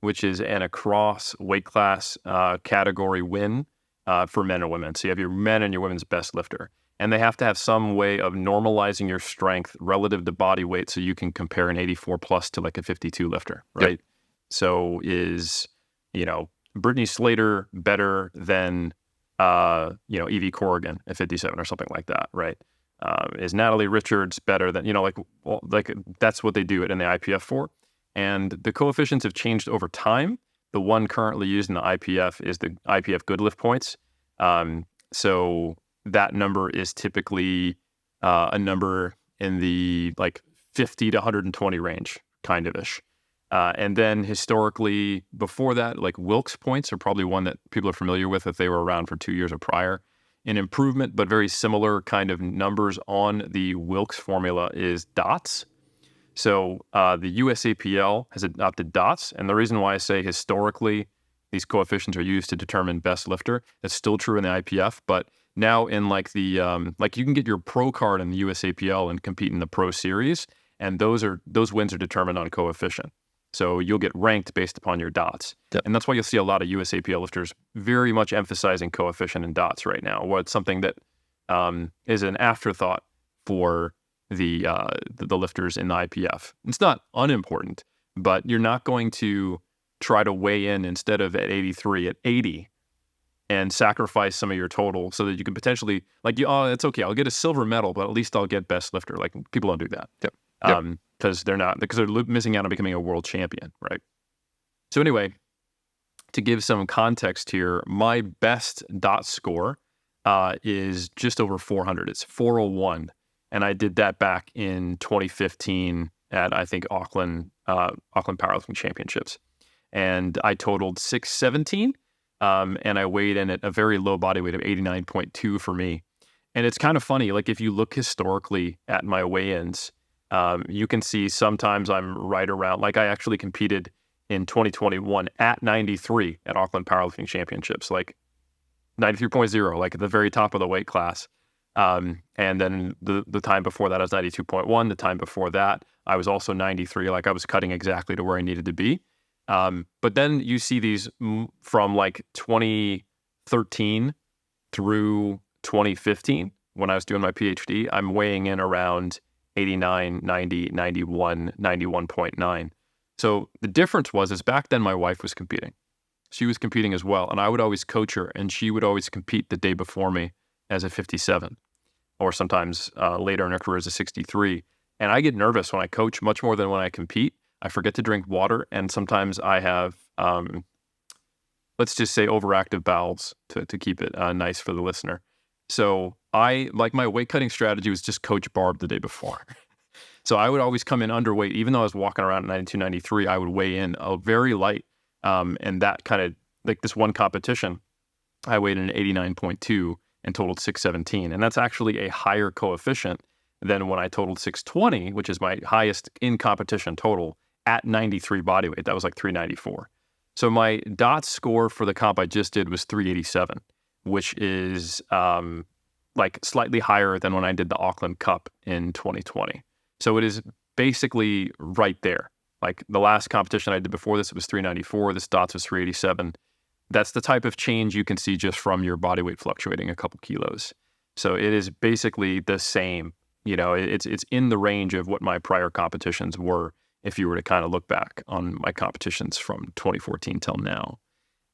which is an across weight class category win for men and women. So you have your men and your women's best lifter. And they have to have some way of normalizing your strength relative to body weight so you can compare an 84 plus to like a 52 lifter, right? Yep. So is, Brittany Slater better than, Evie Corrigan at 57 or something like that, right? Is Natalie Richards better than, that's what they do it in the IPF for. And the coefficients have changed over time. The one currently used in the IPF is the IPF good lift points. So that number is typically a number in the 50 to 120 range, kind of ish. And then historically before that, Wilks points are probably one that people are familiar with if they were around for 2 years or prior. An improvement, but very similar kind of numbers on the Wilks formula is DOTS. So the USAPL has adopted DOTS. And the reason why I say historically these coefficients are used to determine best lifter, it's still true in the IPF, but now in you can get your pro card in the USAPL and compete in the pro series, and those wins are determined on coefficient. So you'll get ranked based upon your DOTS. Yep. And that's why you'll see a lot of USAPL lifters very much emphasizing coefficient and DOTS right now. What's something that is an afterthought for the lifters in the IPF. It's not unimportant, but you're not going to try to weigh in instead of at 83 at 80 and sacrifice some of your total so that you can potentially it's okay, I'll get a silver medal, but at least I'll get best lifter. People don't do that. Yep. Because they're missing out on becoming a world champion, right? So anyway, to give some context here, my best DOT score is just over 400. It's 401, and I did that back in 2015 at I think Auckland Powerlifting Championships, and I totaled 617. And I weighed in at a very low body weight of 89.2 for me. And it's kind of funny, if you look historically at my weigh-ins, you can see sometimes I'm right around, I actually competed in 2021 at 93 at Auckland Powerlifting Championships, 93.0, at the very top of the weight class. And then the time before that, I was 92.1. The time before that, I was also 93, I was cutting exactly to where I needed to be. But then you see these from 2013 through 2015, when I was doing my PhD, I'm weighing in around 89, 90, 91, 91.9. So the difference is back then my wife was competing. She was competing as well. And I would always coach her, and she would always compete the day before me as a 57, or sometimes later in her career as a 63. And I get nervous when I coach much more than when I compete. I forget to drink water, and sometimes I have, let's just say, overactive bowels to keep it nice for the listener. So my weight cutting strategy was just coach Barb the day before. So I would always come in underweight. Even though I was walking around at 92, 93, I would weigh in very light. And that kind of, this one competition, I weighed in at 89.2 and totaled 617. And that's actually a higher coefficient than when I totaled 620, which is my highest in competition total, at 93 body weight. That was 394. So my DOT score for the comp I just did was 387, which is slightly higher than when I did the Auckland Cup in 2020. So it is basically right there. The last competition I did before this, it was 394. This DOTS was 387. That's the type of change you can see just from your body weight fluctuating a couple kilos. So it is basically the same. It's in the range of what my prior competitions were, if you were to kind of look back on my competitions from 2014 till now.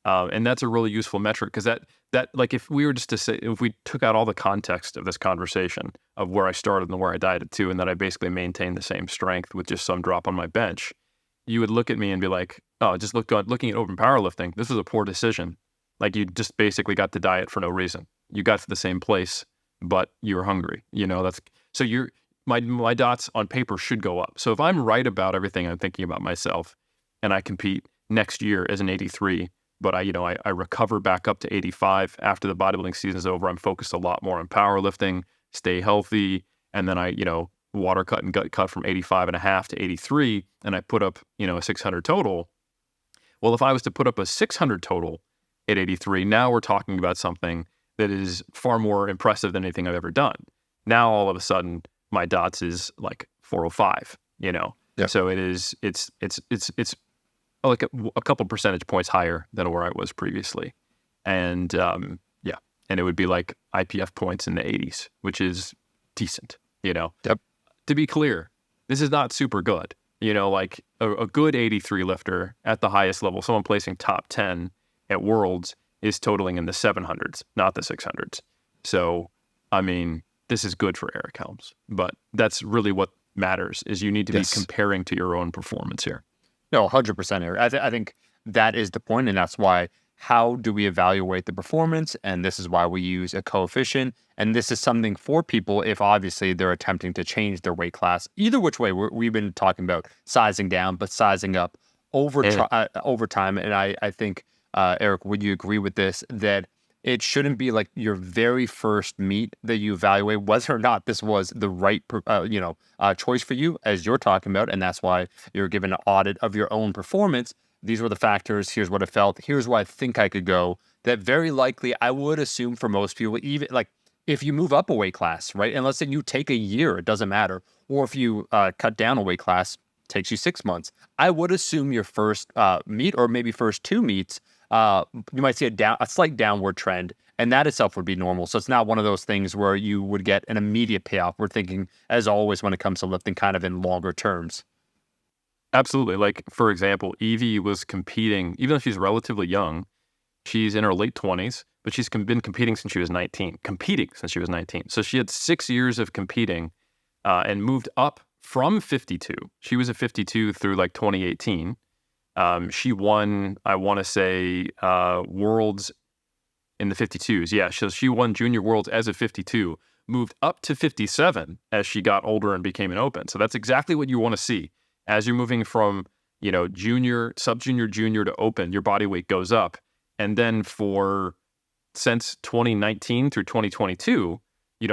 And that's a really useful metric, because that if we were just to say, if we took out all the context of this conversation of where I started and where I dieted to, and that I basically maintained the same strength with just some drop on my bench, you would look at me and be like, oh, just looking at open powerlifting, this was a poor decision. You just basically got to diet for no reason. You got to the same place, but you were hungry. My DOTS on paper should go up. So if I'm right about everything I'm thinking about myself, and I compete next year as an 83, but I recover back up to 85 after the bodybuilding season is over, I'm focused a lot more on powerlifting, stay healthy, and then I, water cut and gut cut from 85.5 to 83, and I put up, a 600 total. Well, if I was to put up a 600 total at 83, now we're talking about something that is far more impressive than anything I've ever done. Now, all of a sudden, my DOTS is like 405, Yeah. So it's like a couple percentage points higher than where I was previously. And and it would be like IPF points in the 80s, which is decent, Yep. To be clear, this is not super good. Like a good 83 lifter at the highest level, someone placing top 10 at Worlds is totaling in the 700s, not the 600s. So, I mean, this is good for Eric Helms, but that's really what matters is you need to be comparing to your own performance here. No, 100%, Eric. I think that is the point, and that's why how do we evaluate the performance? And this is why we use a coefficient. And this is something for people if obviously they're attempting to change their weight class. Either which way, we've been talking about sizing down, but sizing up over time. And I think, Eric, would you agree with this, that it shouldn't be like your very first meet that you evaluate whether or not this was the right, choice for you, as you're talking about, and that's why you're given an audit of your own performance. These were the factors. Here's what it felt. Here's where I think I could go. That very likely, I would assume for most people, even like if you move up a weight class, right? And let's say you take a year, it doesn't matter. Or if you cut down a weight class, takes you 6 months. I would assume your first meet or maybe first 2 meets, you might see a slight downward trend, and that itself would be normal. So it's not one of those things where you would get an immediate payoff. We're thinking, as always, when it comes to lifting, kind of in longer terms. Absolutely. Like, for example, Evie was competing, even though she's relatively young, she's in her late 20s, but she's been competing since she was 19. So she had 6 years of competing and moved up from 52. She was at 52 through like 2018. She won, I want to say, Worlds in the 52s. Yeah, so she won Junior Worlds as a 52, moved up to 57 as she got older and became an open. So that's exactly what you want to see. As you're moving from, junior, sub-junior, junior to open, your body weight goes up. And then since 2019 through 2022,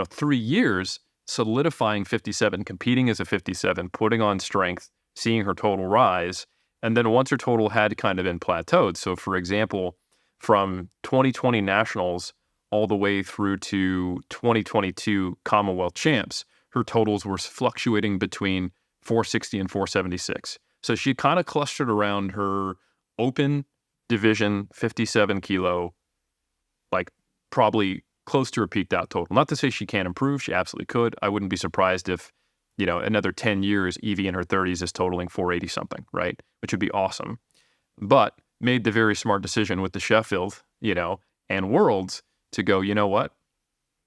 3 years, solidifying 57, competing as a 57, putting on strength, seeing her total rise. And then once her total had kind of been plateaued. So for example, from 2020 Nationals all the way through to 2022 Commonwealth Champs, her totals were fluctuating between 460 and 476. So she kind of clustered around her open division 57 kilo, like probably close to her peaked out total. Not to say she can't improve. She absolutely could. I wouldn't be surprised if, another 10 years, Evie in her 30s is totaling 480 something, right? Which would be awesome. But made the very smart decision with the Sheffield, and Worlds to go, you know what?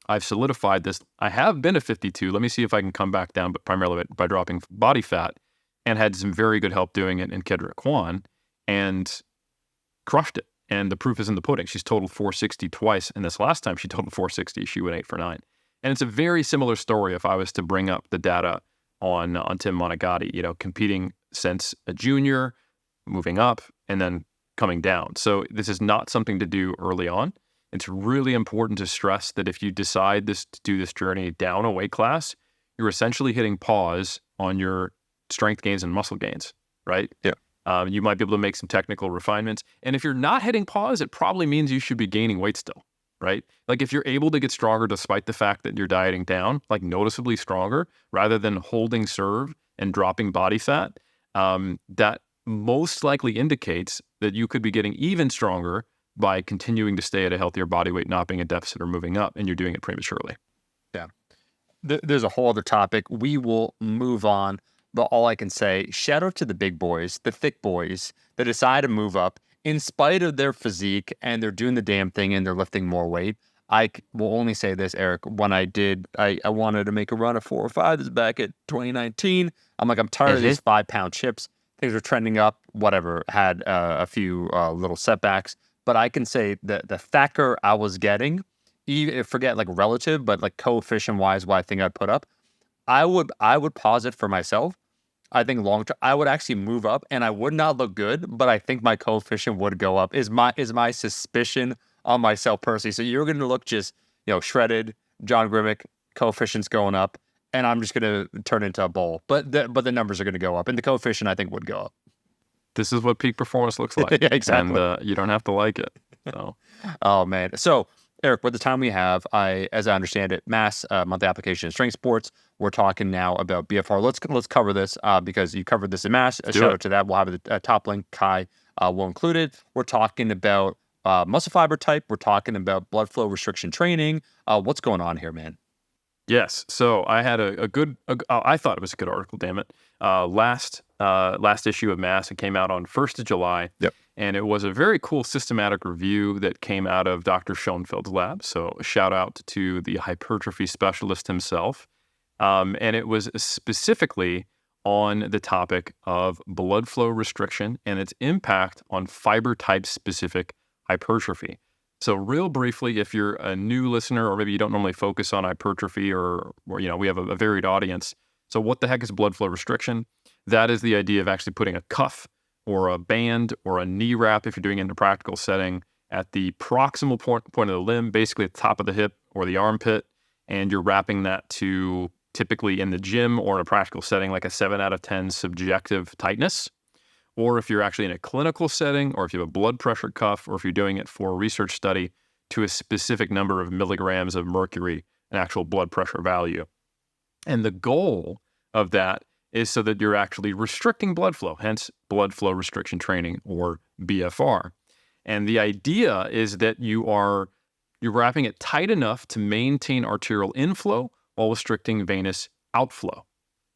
I've solidified this. I have been a 52. Let me see if I can come back down, but primarily by dropping body fat, and had some very good help doing it in Kedra Kwan and crushed it. And the proof is in the pudding. She's totaled 460 twice. And this last time she totaled 460, she went 8 for 9. And it's a very similar story if I was to bring up the data on Tim Monagatti, competing since a junior, moving up, and then coming down. So this is not something to do early on. It's really important to stress that if you decide to do this journey down a weight class, you're essentially hitting pause on your strength gains and muscle gains, right? Yeah. You might be able to make some technical refinements. And if you're not hitting pause, it probably means you should be gaining weight still, right? Like if you're able to get stronger despite the fact that you're dieting down, like noticeably stronger, rather than holding serve and dropping body fat, that most likely indicates that you could be getting even stronger by continuing to stay at a healthier body weight, not being a deficit or moving up, and you're doing it prematurely. Yeah. There's a whole other topic. We will move on, but all I can say, shout out to the big boys, the thick boys that decide to move up in spite of their physique, and they're doing the damn thing and they're lifting more weight. I will only say this, Eric. When I wanted to make a run of 4 or 5. This is back at 2019. I'm like, I'm tired of these 5-pound chips. Things are trending up, whatever. Had a few little setbacks. But I can say that the fatter I was getting, even forget like relative, but like coefficient wise, what I think I'd put up, I would pause it for myself. I think long term, I would actually move up, and I would not look good, but I think my coefficient would go up. Is my suspicion on myself personally. So you're going to look just shredded, John Grimmick, coefficients going up, and I'm just going to turn into a bull. But the numbers are going to go up, and the coefficient I think would go up. This is what peak performance looks like. Yeah, exactly. And you don't have to like it. So. Oh man. So Eric, with the time we have, as I understand it, Mass monthly application in strength sports. We're talking now about BFR. Let's cover this because you covered this in Mass. A shout out to that. We'll have the top link. Kai will include it. We're talking about muscle fiber type. We're talking about blood flow restriction training. What's going on here, man? Yes. So I had I thought it was a good article, damn it. Last issue of Mass, it came out on 1st of July. Yep. And it was a very cool systematic review that came out of Dr. Schoenfeld's lab. So a shout out to the hypertrophy specialist himself. And it was specifically on the topic of blood flow restriction and its impact on fiber-type specific hypertrophy. So real briefly, if you're a new listener or maybe you don't normally focus on hypertrophy or we have a varied audience. So what the heck is blood flow restriction? That is the idea of actually putting a cuff or a band or a knee wrap, if you're doing it in a practical setting, at the proximal point of the limb, basically at the top of the hip or the armpit, and you're wrapping that to typically in the gym or in a practical setting, like a 7 out of 10 subjective tightness. Or if you're actually in a clinical setting, or if you have a blood pressure cuff, or if you're doing it for a research study, to a specific number of milligrams of mercury, an actual blood pressure value. And the goal of that is so that you're actually restricting blood flow, hence blood flow restriction training, or BFR. And the idea is that you're wrapping it tight enough to maintain arterial inflow while restricting venous outflow.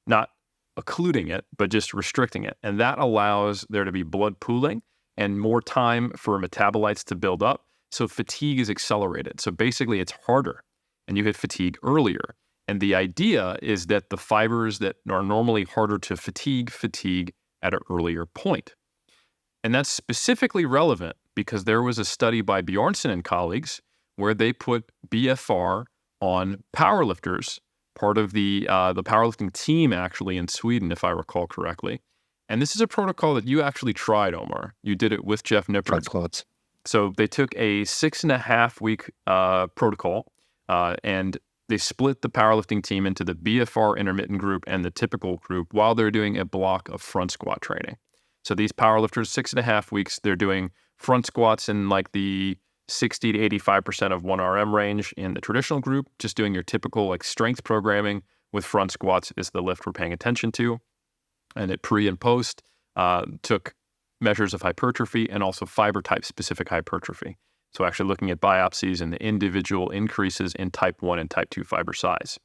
Not occluding it, but just restricting it. And that allows there to be blood pooling and more time for metabolites to build up. So fatigue is accelerated. So basically it's harder and you hit fatigue earlier. And the idea is that the fibers that are normally harder to fatigue at an earlier point. And that's specifically relevant because there was a study by Bjornsson and colleagues where they put BFR on powerlifters, part of the powerlifting team actually in Sweden, if I recall correctly. And this is a protocol that you actually tried, Omar. You did it with Jeff Nippert. So they took a 6.5 week protocol and they split the powerlifting team into the BFR intermittent group and the typical group while they're doing a block of front squat training. So these powerlifters, 6.5 weeks, they're doing front squats in like the 60 to 85% of 1RM range in the traditional group, just doing your typical like strength programming with front squats is the lift we're paying attention to. And at pre and post, took measures of hypertrophy and also fiber-type specific hypertrophy. So actually looking at biopsies and the individual increases in type 1 and type 2 fiber size.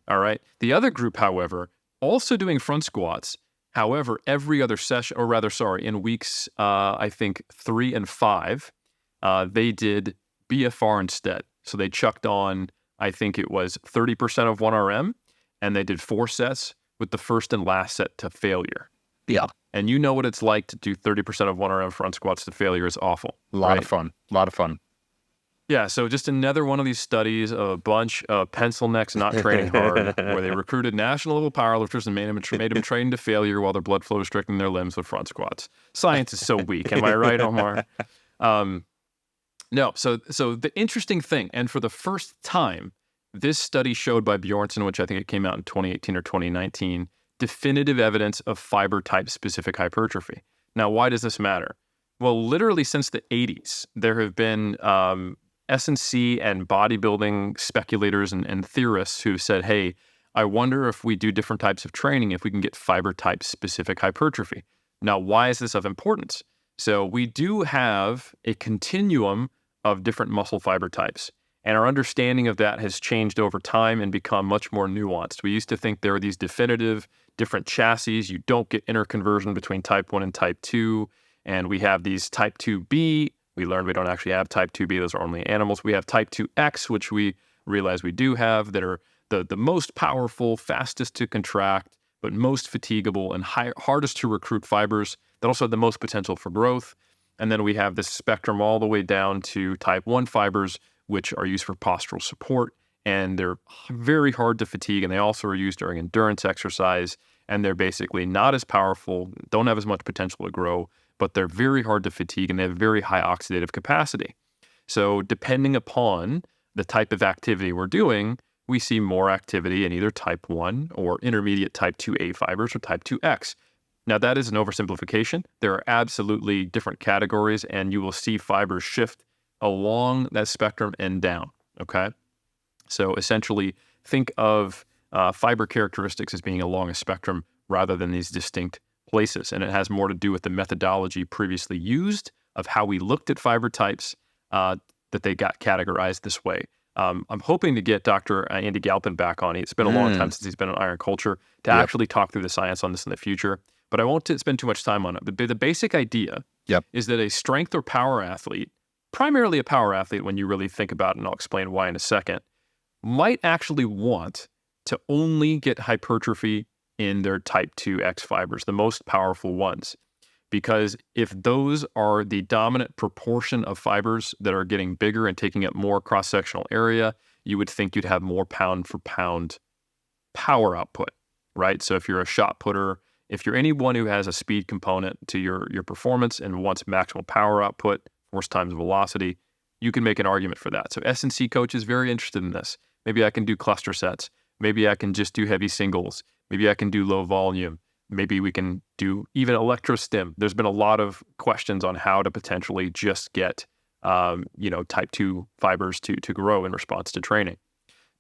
All right. The other group, however, also doing front squats. However, every other session, in weeks, I think 3 and 5, they did BFR instead. So they chucked on, I think it was 30% of 1RM, and they did 4 sets with the first and last set to failure. Yeah. And you know what it's like to do 30% of 1RM front squats to failure is awful. A lot of fun. Yeah, so just another one of these studies of a bunch of pencil necks not training hard, where they recruited national level powerlifters and made them train to failure while their blood flow restricting their limbs with front squats. Science is so weak. Am I right, Omar? No, so the interesting thing, and for the first time, this study showed by Bjornsson, which I think it came out in 2018 or 2019, definitive evidence of fiber-type specific hypertrophy. Now, why does this matter? Well, literally since the 80s, there have been S&C and bodybuilding speculators and theorists who said, hey, I wonder if we do different types of training, if we can get fiber-type specific hypertrophy. Now, why is this of importance? So we do have a continuum of different muscle fiber types. And our understanding of that has changed over time and become much more nuanced. We used to think there were these definitive different chassis. You don't get interconversion between type 1 and type 2. And we have these type 2B. We learned we don't actually have type 2B. Those are only animals. We have type 2X, which we realize we do have, that are the most powerful, fastest to contract, but most fatigable and hardest to recruit fibers that also have the most potential for growth. And then we have this spectrum all the way down to type 1 fibers, which are used for postural support, and they're very hard to fatigue, and they also are used during endurance exercise, and they're basically not as powerful, don't have as much potential to grow, but they're very hard to fatigue, and they have very high oxidative capacity. So depending upon the type of activity we're doing, we see more activity in either type 1 or intermediate type 2A fibers or type 2X. Now, that is an oversimplification. There are absolutely different categories, and you will see fibers shift along that spectrum and down, okay? So essentially, think of fiber characteristics as being along a spectrum rather than these distinct places. And it has more to do with the methodology previously used of how we looked at fiber types that they got categorized this way. I'm hoping to get Dr. Andy Galpin back on. It's been a long time since he's been on Iron Culture to actually talk through the science on this in the future. But I won't spend too much time on it. The basic idea is that a strength or power athlete, primarily a power athlete when you really think about it, and I'll explain why in a second, might actually want to only get hypertrophy in their type 2X fibers, the most powerful ones. Because if those are the dominant proportion of fibers that are getting bigger and taking up more cross-sectional area, you would think you'd have more pound for pound power output, right? So if you're a shot putter, if you're anyone who has a speed component to your performance and wants maximal power output, force times velocity, you can make an argument for that. So S&C coach is very interested in this. Maybe I can do cluster sets. Maybe I can just do heavy singles. Maybe I can do low volume. Maybe we can do even electrostim. There's been a lot of questions on how to potentially just get, type 2 fibers to grow in response to training.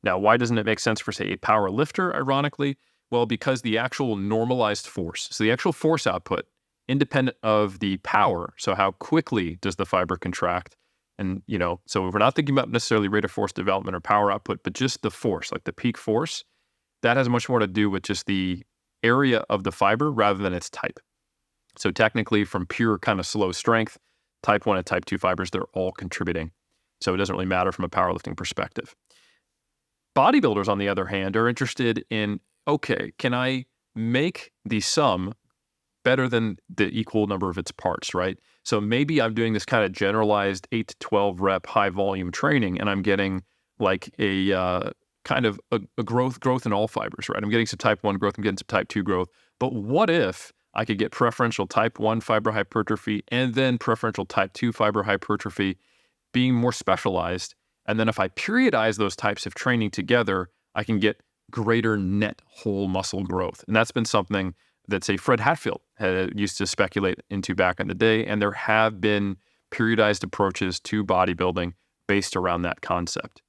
Now, why doesn't it make sense for, say, a power lifter, ironically? Well, because the actual normalized force, so the actual force output, independent of the power, so how quickly does the fiber contract? And, so we're not thinking about necessarily rate of force development or power output, but just the force, like the peak force, that has much more to do with just the area of the fiber rather than its type. So technically, from pure kind of slow strength, type 1 and type 2 fibers, they're all contributing. So it doesn't really matter from a powerlifting perspective. Bodybuilders, on the other hand, are interested in, okay, can I make the sum better than the equal number of its parts, right? So maybe I'm doing this kind of generalized 8 to 12 rep high volume training, and I'm getting like a kind of a growth in all fibers, right? I'm getting some type 1 growth, I'm getting some type 2 growth. But what if I could get preferential type 1 fiber hypertrophy and then preferential type 2 fiber hypertrophy being more specialized? And then if I periodize those types of training together, I can get greater net whole muscle growth. And that's been something that, say, Fred Hatfield used to speculate into back in the day. And there have been periodized approaches to bodybuilding based around that concept.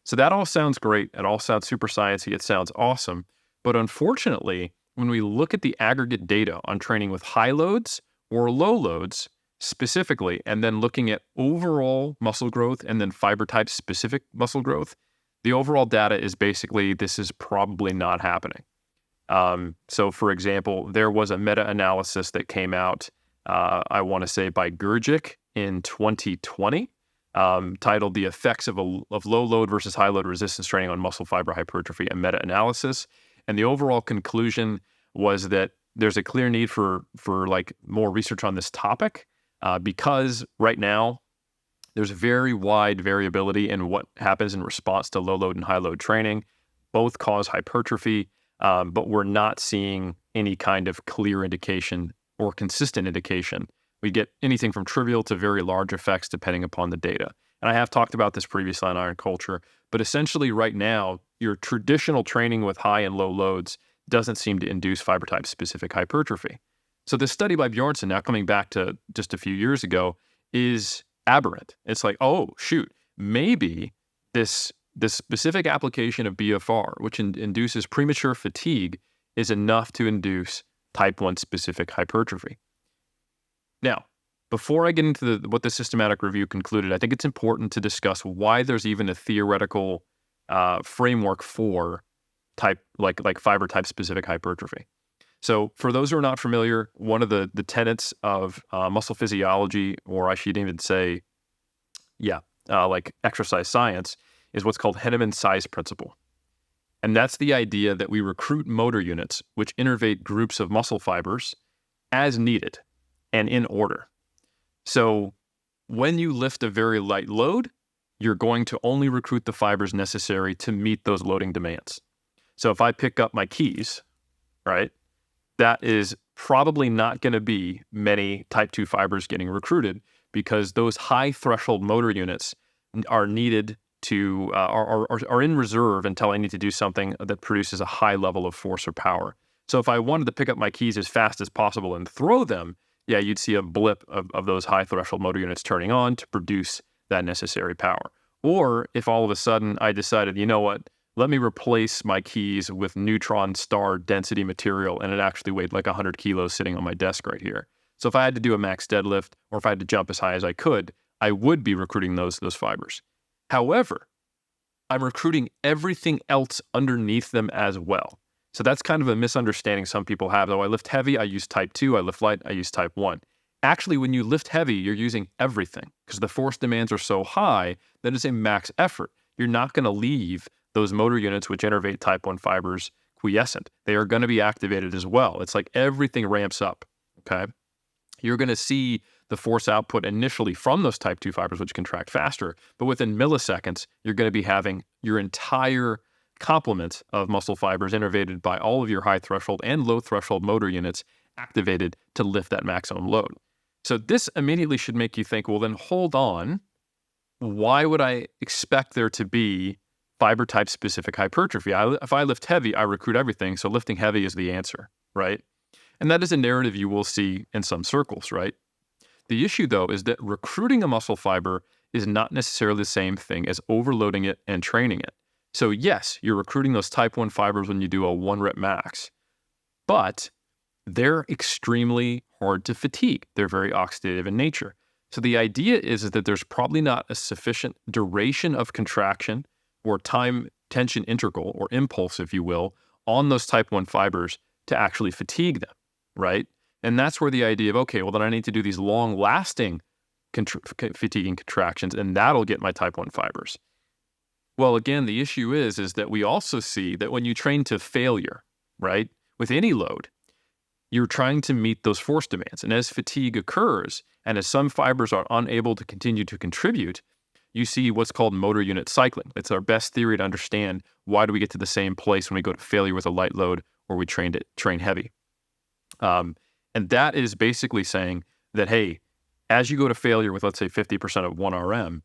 So that all sounds great. It all sounds super sciencey. It sounds awesome. But unfortunately, when we look at the aggregate data on training with high loads or low loads specifically, and then looking at overall muscle growth and then fiber type specific muscle growth, the overall data is basically this is probably not happening. So for example, there was a meta-analysis that came out, I want to say by Gurgic in 2020, titled The Effects of Low Load versus High Load Resistance Training on Muscle Fiber Hypertrophy, a meta-analysis. And the overall conclusion was that there's a clear need for like more research on this topic, because right now there's very wide variability in what happens in response to low load and high load training. Both cause hypertrophy, but we're not seeing any kind of clear indication or consistent indication. We get anything from trivial to very large effects depending upon the data. And I have talked about this previously on Iron Culture, but essentially right now, your traditional training with high and low loads doesn't seem to induce fiber type specific hypertrophy. So this study by Bjornsson, now coming back to just a few years ago, is aberrant. It's like, oh, shoot, maybe this specific application of BFR, which induces premature fatigue, is enough to induce type 1 specific hypertrophy. Now, before I get into what the systematic review concluded, I think it's important to discuss why there's even a theoretical framework for fiber type specific hypertrophy. So for those who are not familiar, one of the tenets of muscle physiology, or I should even say, like exercise science, is what's called Henneman's size principle. And that's the idea that we recruit motor units which innervate groups of muscle fibers as needed and in order. So when you lift a very light load, you're going to only recruit the fibers necessary to meet those loading demands. So if I pick up my keys, right, that is probably not going to be many type 2 fibers getting recruited, because those high threshold motor units are needed to are in reserve until I need to do something that produces a high level of force or power. So if I wanted to pick up my keys as fast as possible and throw them, yeah, you'd see a blip of those high threshold motor units turning on to produce that necessary power. Or if all of a sudden I decided, you know what, let me replace my keys with neutron star density material, and it actually weighed like 100 kilos sitting on my desk right here. So if I had to do a max deadlift, or if I had to jump as high as I could, I would be recruiting those fibers. However, I'm recruiting everything else underneath them as well. So that's kind of a misunderstanding some people have. Though I lift heavy, I use type 2. I lift light, I use type 1. Actually, when you lift heavy, you're using everything because the force demands are so high that it's a max effort. You're not going to leave those motor units which innervate type 1 fibers quiescent. They are going to be activated as well. It's like everything ramps up, okay? You're going to see the force output initially from those type 2 fibers, which contract faster, but within milliseconds, you're going to be having your entire complement of muscle fibers innervated by all of your high threshold and low threshold motor units activated to lift that maximum load. So this immediately should make you think, well, then hold on. Why would I expect there to be fiber-type specific hypertrophy? If I lift heavy, I recruit everything, so lifting heavy is the answer, right? And that is a narrative you will see in some circles, right? The issue, though, is that recruiting a muscle fiber is not necessarily the same thing as overloading it and training it. So yes, you're recruiting those type 1 fibers when you do a 1-rep max, but they're extremely hard to fatigue. They're very oxidative in nature. So the idea is that there's probably not a sufficient duration of contraction or time tension integral or impulse, if you will, on those type 1 fibers to actually fatigue them, right? And that's where the idea of, okay, well, then I need to do these long-lasting fatiguing contractions, and that'll get my type 1 fibers. Well, again, the issue is that we also see that when you train to failure, right, with any load, you're trying to meet those force demands. And as fatigue occurs, and as some fibers are unable to continue to contribute, you see what's called motor unit cycling. It's our best theory to understand why do we get to the same place when we go to failure with a light load or we train heavy. And that is basically saying that, hey, as you go to failure with, let's say, 50% of 1RM,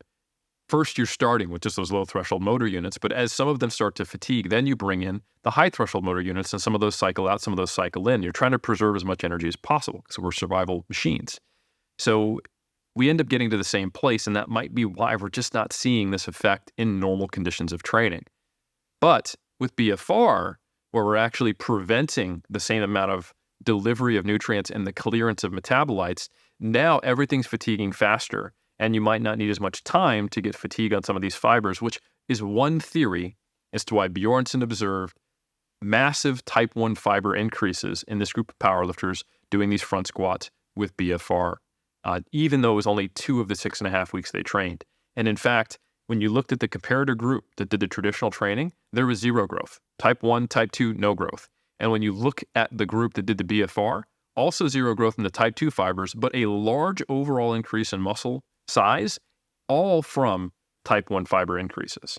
first you're starting with just those low threshold motor units, but as some of them start to fatigue, then you bring in the high threshold motor units, and some of those cycle out, some of those cycle in. You're trying to preserve as much energy as possible because we're survival machines. So we end up getting to the same place, and that might be why we're just not seeing this effect in normal conditions of training. But with BFR, where we're actually preventing the same amount of delivery of nutrients and the clearance of metabolites, now everything's fatiguing faster, and you might not need as much time to get fatigue on some of these fibers, which is one theory as to why Bjornsson observed massive type 1 fiber increases in this group of powerlifters doing these front squats with BFR, even though it was only 2 of the 6.5 weeks they trained. And in fact, when you looked at the comparator group that did the traditional training, there was 0 growth. Type 1, type 2, no growth. And when you look at the group that did the BFR, also 0 growth in the type 2 fibers, but a large overall increase in muscle size, all from type 1 fiber increases.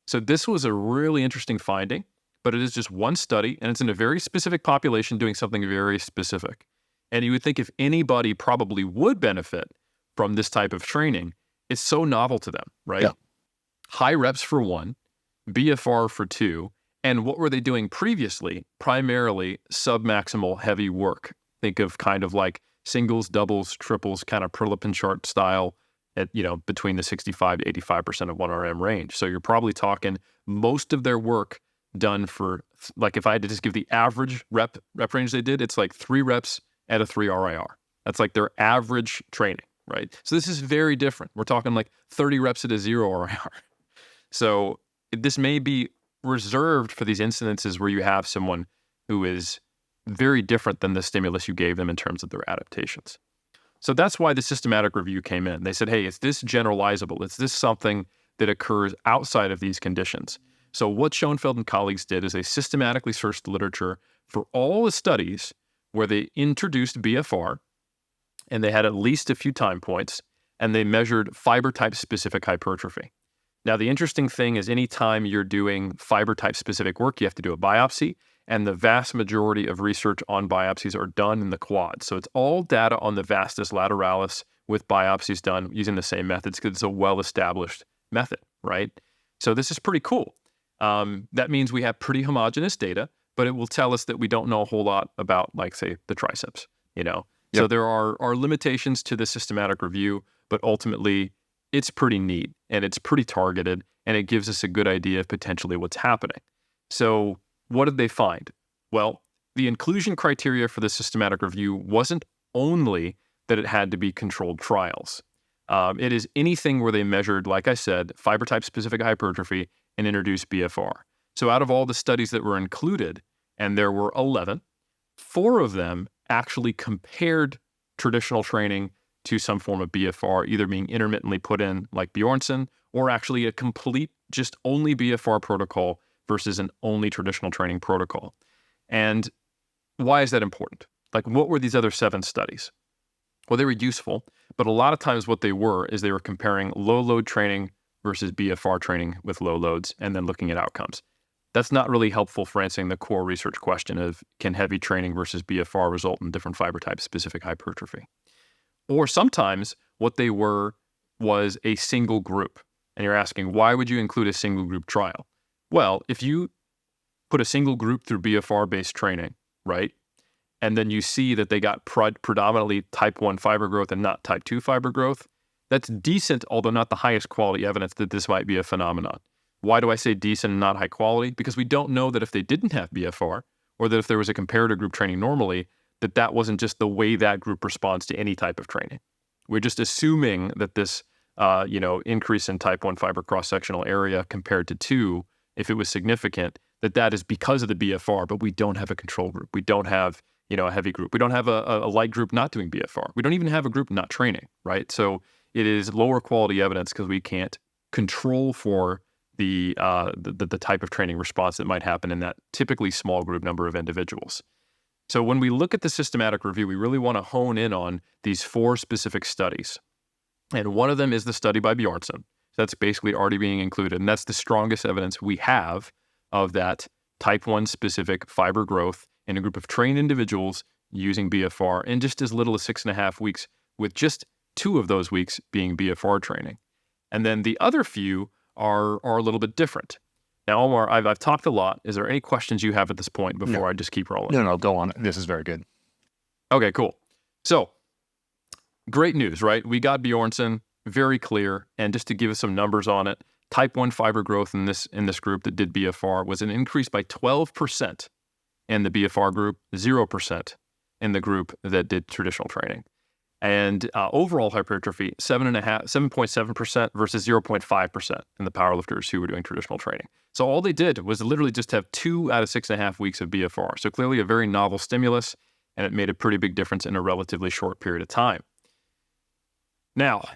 So this was a really interesting finding, but it is just one study, and it's in a very specific population doing something very specific. And you would think if anybody probably would benefit from this type of training, it's so novel to them, right? Yeah. High reps for 1, BFR for 2, and what were they doing previously? Primarily submaximal heavy work. Think of kind of like singles, doubles, triples, kind of Perlipin chart style at, between the 65 to 85% of 1RM range. So you're probably talking most of their work done for, like if I had to just give the average rep range they did, it's like 3 reps at a 3 RIR. That's like their average training, right? So this is very different. We're talking like 30 reps at a 0 RIR. So this may be reserved for these incidences where you have someone who is very different than the stimulus you gave them in terms of their adaptations. So that's why the systematic review came in. They said, hey, is this generalizable? Is this something that occurs outside of these conditions? So what Schoenfeld and colleagues did is they systematically searched the literature for all the studies where they introduced BFR, and they had at least a few time points, and they measured fiber-type specific hypertrophy. Now, the interesting thing is anytime you're doing fiber-type specific work, you have to do a biopsy, and the vast majority of research on biopsies are done in the quad. So it's all data on the vastus lateralis with biopsies done using the same methods because it's a well-established method, right? So this is pretty cool. That means we have pretty homogeneous data, but it will tell us that we don't know a whole lot about, like, say, the triceps, you know? Yep. So there are limitations to the systematic review, but ultimately it's pretty neat and it's pretty targeted, and it gives us a good idea of potentially what's happening. So what did they find? Well, the inclusion criteria for the systematic review wasn't only that it had to be controlled trials. It is anything where they measured, like I said, fiber-type specific hypertrophy and introduced BFR. So out of all the studies that were included, and there were 11, 4 of them actually compared traditional training to some form of BFR, either being intermittently put in like Bjornsson, or actually a complete just only BFR protocol versus an only traditional training protocol. And why is that important? Like, what were these other 7 studies? Well, they were useful, but a lot of times what they were is they were comparing low load training versus BFR training with low loads and then looking at outcomes. That's not really helpful for answering the core research question of, can heavy training versus BFR result in different fiber type specific hypertrophy? Or sometimes what they were was a single group. And you're asking, why would you include a single group trial? Well, if you put a single group through BFR-based training, right, and then you see that they got predominantly type 1 fiber growth and not type 2 fiber growth, that's decent, although not the highest quality evidence that this might be a phenomenon. Why do I say decent and not high quality? Because we don't know that if they didn't have BFR, or that if there was a comparator group training normally, that wasn't just the way that group responds to any type of training. We're just assuming that this increase in type 1 fiber cross-sectional area compared to 2, if it was significant, that is because of the BFR, but we don't have a control group. We don't have, a heavy group. We don't have a light group not doing BFR. We don't even have a group not training, right? So it is lower quality evidence because we can't control for the type of training response that might happen in that typically small group number of individuals. So when we look at the systematic review, we really want to hone in on these 4 specific studies. And one of them is the study by Bjornsson. That's basically already being included. And that's the strongest evidence we have of that type 1 specific fiber growth in a group of trained individuals using BFR in just as little as 6.5 weeks, with just 2 of those weeks being BFR training. And then the other few are a little bit different. Now, Omar, I've talked a lot. Is there any questions you have at this point before I just keep rolling? No, go on. This is very good. Okay, cool. So, great news, right? We got Bjornsson, very clear. And just to give us some numbers on it, type 1 fiber growth in this group that did BFR was an increase by 12% in the BFR group, 0% in the group that did traditional training. And overall hypertrophy, 7.7% versus 0.5% in the powerlifters who were doing traditional training. So all they did was literally just have 2 out of 6.5 weeks of BFR. So clearly a very novel stimulus, and it made a pretty big difference in a relatively short period of time. Now,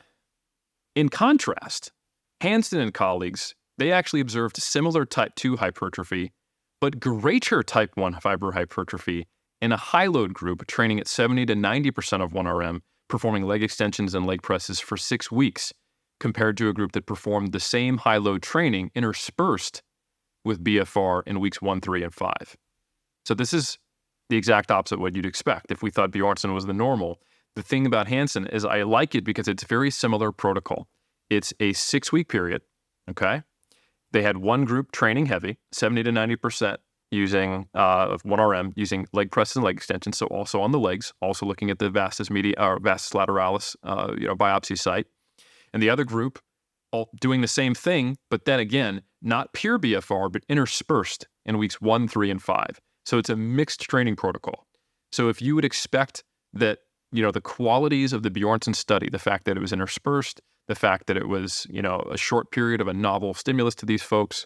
in contrast, Hansen and colleagues, they actually observed similar type 2 hypertrophy, but greater type 1 fiber hypertrophy in a high-load group training at 70 to 90% of 1RM, performing leg extensions and leg presses for 6 weeks, compared to a group that performed the same high-load training interspersed with BFR in weeks 1, 3, and 5. So this is the exact opposite of what you'd expect if we thought Bjornsson was the normal. The thing about Hansen is I like it because it's a very similar protocol. It's a 6-week period, okay? They had one group training heavy, 70 to 90% using 1RM, using leg presses and leg extensions, so also on the legs, also looking at the vastus lateralis biopsy site. And the other group all doing the same thing, but then again, not pure BFR, but interspersed in weeks 1, 3, and 5. So it's a mixed training protocol. So if you would expect that, the qualities of the Bjornsson study, the fact that it was interspersed, the fact that it was, a short period of a novel stimulus to these folks,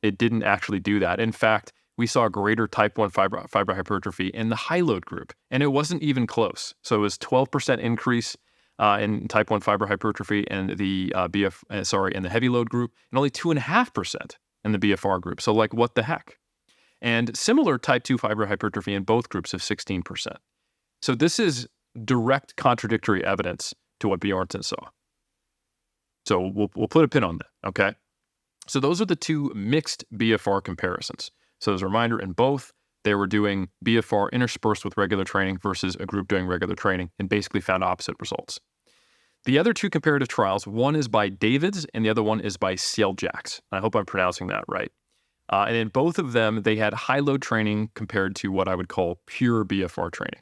it didn't actually do that. In fact, we saw greater type 1 fiber hypertrophy in the high load group, and it wasn't even close. So it was 12% increase in type 1 fiber hypertrophy and the in the heavy load group, and only 2.5% in the BFR group. So what the heck? And similar type 2 fiber hypertrophy in both groups of 16%. So this is direct contradictory evidence to what Bjornsson saw. So we'll put a pin on that, okay? So those are the 2 mixed BFR comparisons. So as a reminder, in both, they were doing BFR interspersed with regular training versus a group doing regular training and basically found opposite results. The other two comparative trials, one is by Davids and the other one is by Seljacks. I hope I'm pronouncing that right. And in both of them, they had high load training compared to what I would call pure BFR training.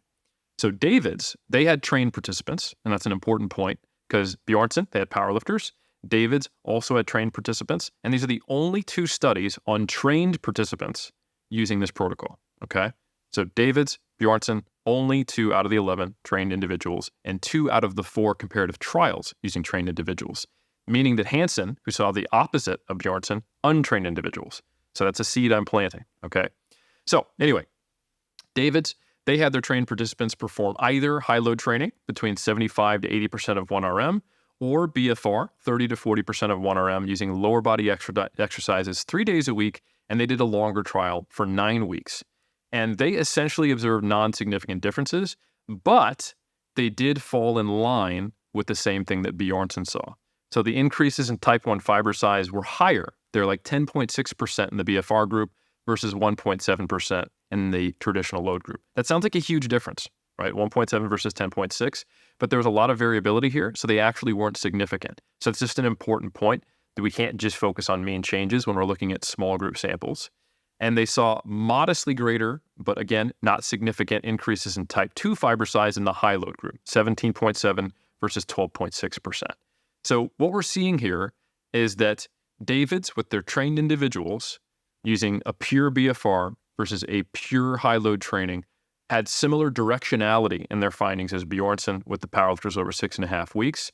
So Davids, they had trained participants, and that's an important point because Bjornsson, they had powerlifters. Davids also had trained participants, and these are the only two studies on trained participants using this protocol, okay? So Davids, Bjornsson, only 2 out of the 11 trained individuals and 2 out of the 4 comparative trials using trained individuals, meaning that Hansen, who saw the opposite of Bjornsson, untrained individuals. So that's a seed I'm planting, okay? So anyway, Davids, they had their trained participants perform either high-load training between 75 to 80% of 1RM or BFR, 30 to 40% of 1RM using lower body exercises 3 days a week, and they did a longer trial for 9 weeks. And they essentially observed non-significant differences, but they did fall in line with the same thing that Bjornsson saw. So the increases in type 1 fiber size were higher. They're like 10.6% in the BFR group versus 1.7% in the traditional load group. That sounds like a huge difference, right? 1.7 versus 10.6, but there was a lot of variability here, so they actually weren't significant. So it's just an important point that we can't just focus on mean changes when we're looking at small group samples. And they saw modestly greater, but again, not significant increases in type 2 fiber size in the high load group, 17.7 versus 12.6%. So what we're seeing here is that Davids, with their trained individuals using a pure BFR versus a pure high load training, had similar directionality in their findings as Bjornsson with the powerlifters over 6.5 weeks,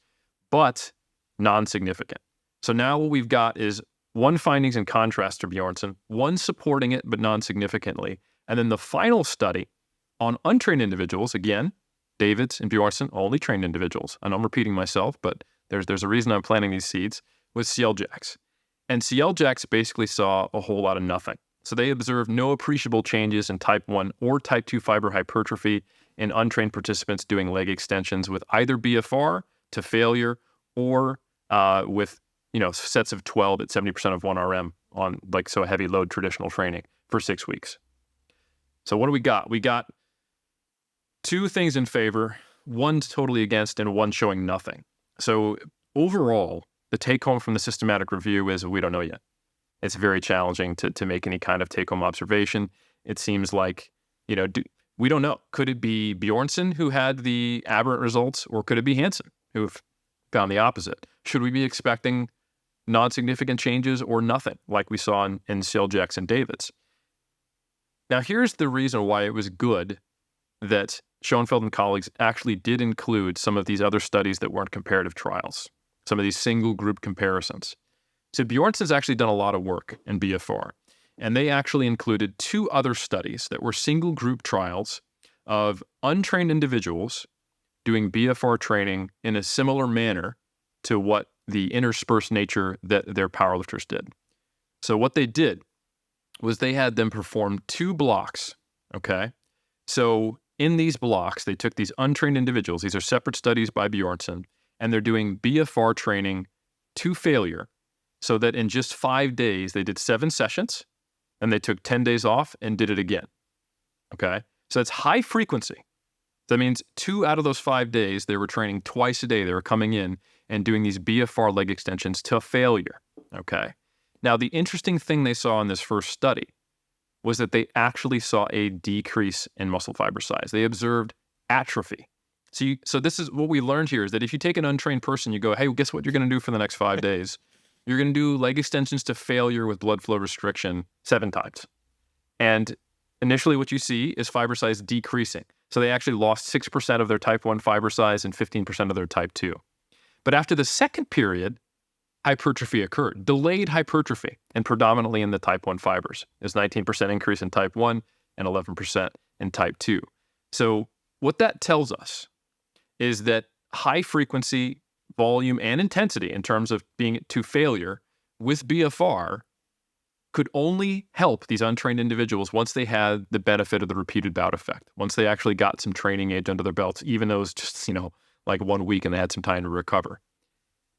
but non-significant. So now what we've got is one findings in contrast to Bjornsson, one supporting it but non-significantly, and then the final study on untrained individuals, again, Davids and Bjornsson, only trained individuals. I know I'm repeating myself, but there's a reason I'm planting these seeds, with Seljacks. And Seljacks basically saw a whole lot of nothing. So they observed no appreciable changes in type 1 or type 2 fiber hypertrophy in untrained participants doing leg extensions with either BFR to failure or with sets of 12 at 70% of 1RM on a heavy load traditional training for 6 weeks. So what do we got? We got 2 things in favor, one totally against, and one showing nothing. So overall, the take home from the systematic review is we don't know yet. It's very challenging to make any kind of take home observation. It seems like, we don't know. Could it be Bjornsson who had the aberrant results, or could it be Hansen who found the opposite? Should we be expecting non-significant changes or nothing like we saw in Seljacks and Davids? Now, here's the reason why it was good that Schoenfeld and colleagues actually did include some of these other studies that weren't comparative trials, some of these single group comparisons. So Bjornsson's actually done a lot of work in BFR, and they actually included 2 other studies that were single group trials of untrained individuals doing BFR training in a similar manner to what the interspersed nature that their powerlifters did. So what they did was they had them perform 2 blocks, okay? So in these blocks, they took these untrained individuals, these are separate studies by Bjornsson, and they're doing BFR training to failure, so that in just 5 days, they did 7 sessions, and they took 10 days off and did it again, okay? So that's high frequency. That means 2 out of those 5 days, they were training twice a day. They were coming in and doing these BFR leg extensions to failure, okay? Now, the interesting thing they saw in this first study was that they actually saw a decrease in muscle fiber size. They observed atrophy. So this is what we learned here, is that if you take an untrained person, you go, hey, guess what you're going to do for the next 5 days? You're going to do leg extensions to failure with blood flow restriction 7 times. And initially what you see is fiber size decreasing. So they actually lost 6% of their type 1 fiber size and 15% of their type 2. But after the second period, hypertrophy occurred, delayed hypertrophy, and predominantly in the type 1 fibers. There's 19% increase in type 1 and 11% in type 2. So what that tells us is that high frequency, volume, and intensity in terms of being to failure with BFR could only help these untrained individuals once they had the benefit of the repeated bout effect, once they actually got some training age under their belts, even though it was just, like 1 week and they had some time to recover.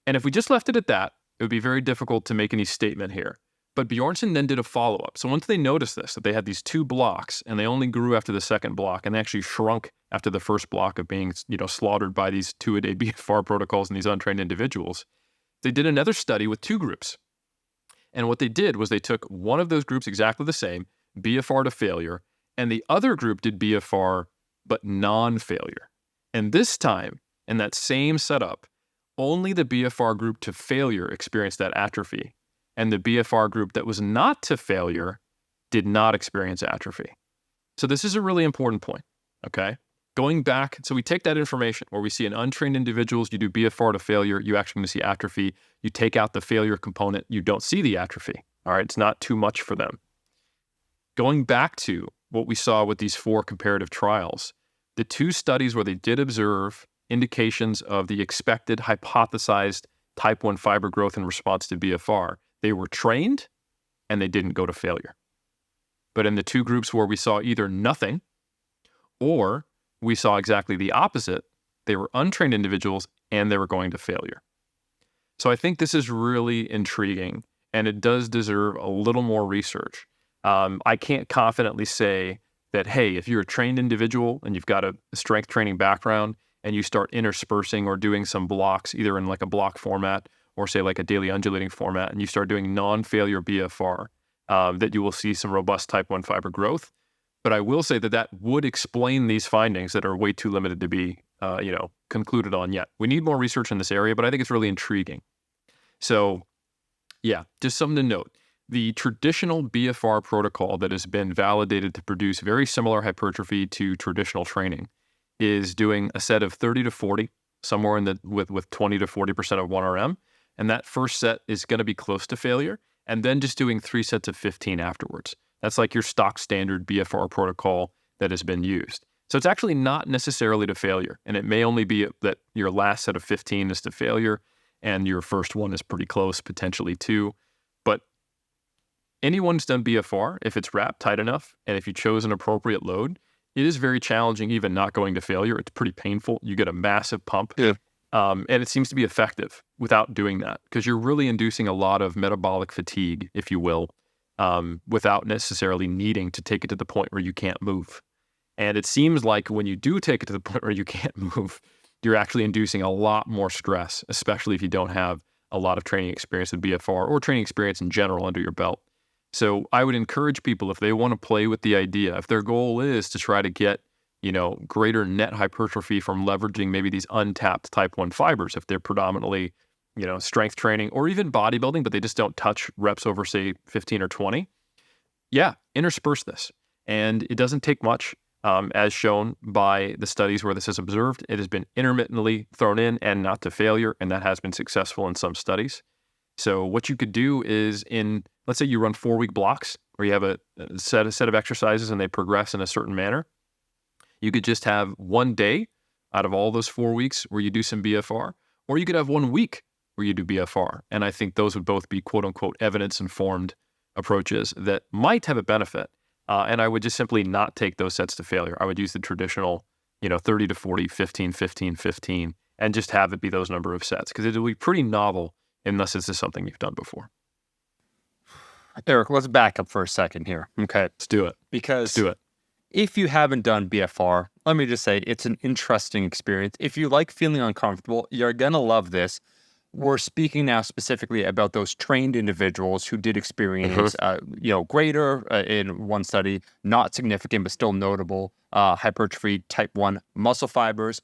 And if we just left it at that, it would be very difficult to make any statement here. But Bjornsson then did a follow-up. So once they noticed this, that they had these 2 blocks and they only grew after the second block and they actually shrunk after the first block of being, slaughtered by these 2-a-day BFR protocols and these untrained individuals, they did another study with 2 groups. And what they did was they took one of those groups exactly the same, BFR to failure, and the other group did BFR but non-failure. And this time, in that same setup, only the BFR group to failure experienced that atrophy, and the BFR group that was not to failure did not experience atrophy. So this is a really important point, okay? Going back, so we take that information where we see in untrained individuals, you do BFR to failure, you actually going to see atrophy. You take out the failure component, you don't see the atrophy, all right? It's not too much for them. Going back to what we saw with these 4 comparative trials, the 2 studies where they did observe indications of the expected hypothesized type 1 fiber growth in response to BFR, they were trained and they didn't go to failure. But in the 2 groups where we saw either nothing or we saw exactly the opposite, they were untrained individuals and they were going to failure. So I think this is really intriguing and it does deserve a little more research. I can't confidently say that, hey, if you're a trained individual and you've got a strength training background and you start interspersing or doing some blocks, either in like a block format or say like a daily undulating format, and you start doing non-failure BFR, that you will see some robust type 1 fiber growth. But I will say that that would explain these findings that are way too limited to be, concluded on yet. We need more research in this area, but I think it's really intriguing. So yeah, just something to note. The traditional BFR protocol that has been validated to produce very similar hypertrophy to traditional training is doing a set of 30 to 40, somewhere in the with 20 to 40% of 1RM. And that first set is going to be close to failure. And then just doing 3 sets of 15 afterwards. That's like your stock standard BFR protocol that has been used. So it's actually not necessarily to failure. And it may only be that your last set of 15 is to failure and your first one is pretty close, potentially 2. But anyone's done BFR, if it's wrapped tight enough, and if you chose an appropriate load, it is very challenging even not going to failure. It's pretty painful. You get a massive pump. Yeah. And it seems to be effective without doing that because you're really inducing a lot of metabolic fatigue, if you will, without necessarily needing to take it to the point where you can't move. And it seems like when you do take it to the point where you can't move, you're actually inducing a lot more stress, especially if you don't have a lot of training experience with BFR or training experience in general under your belt. So I would encourage people, if they want to play with the idea, if their goal is to try to get, greater net hypertrophy from leveraging maybe these untapped type 1 fibers, if they're predominantly, strength training or even bodybuilding, but they just don't touch reps over, say, 15 or 20, intersperse this. And it doesn't take much, as shown by the studies where this is observed. It has been intermittently thrown in and not to failure, and that has been successful in some studies. So what you could do is let's say you run 4-week blocks where you have a set of exercises and they progress in a certain manner. You could just have 1 day out of all those 4 weeks where you do some BFR, or you could have 1 week where you do BFR. And I think those would both be quote unquote evidence-informed approaches that might have a benefit. And I would just simply not take those sets to failure. I would use the traditional, 30 to 40, 15, 15, 15, and just have it be those number of sets because it will be pretty novel unless this is something you've done before. Eric, let's back up for a second here. Okay. Let's do it. Because if you haven't done BFR, let me just say it's an interesting experience. If you like feeling uncomfortable, you're going to love this. We're speaking now specifically about those trained individuals who did experience, greater in one study, not significant, but still notable, hypertrophy type 1 muscle fibers.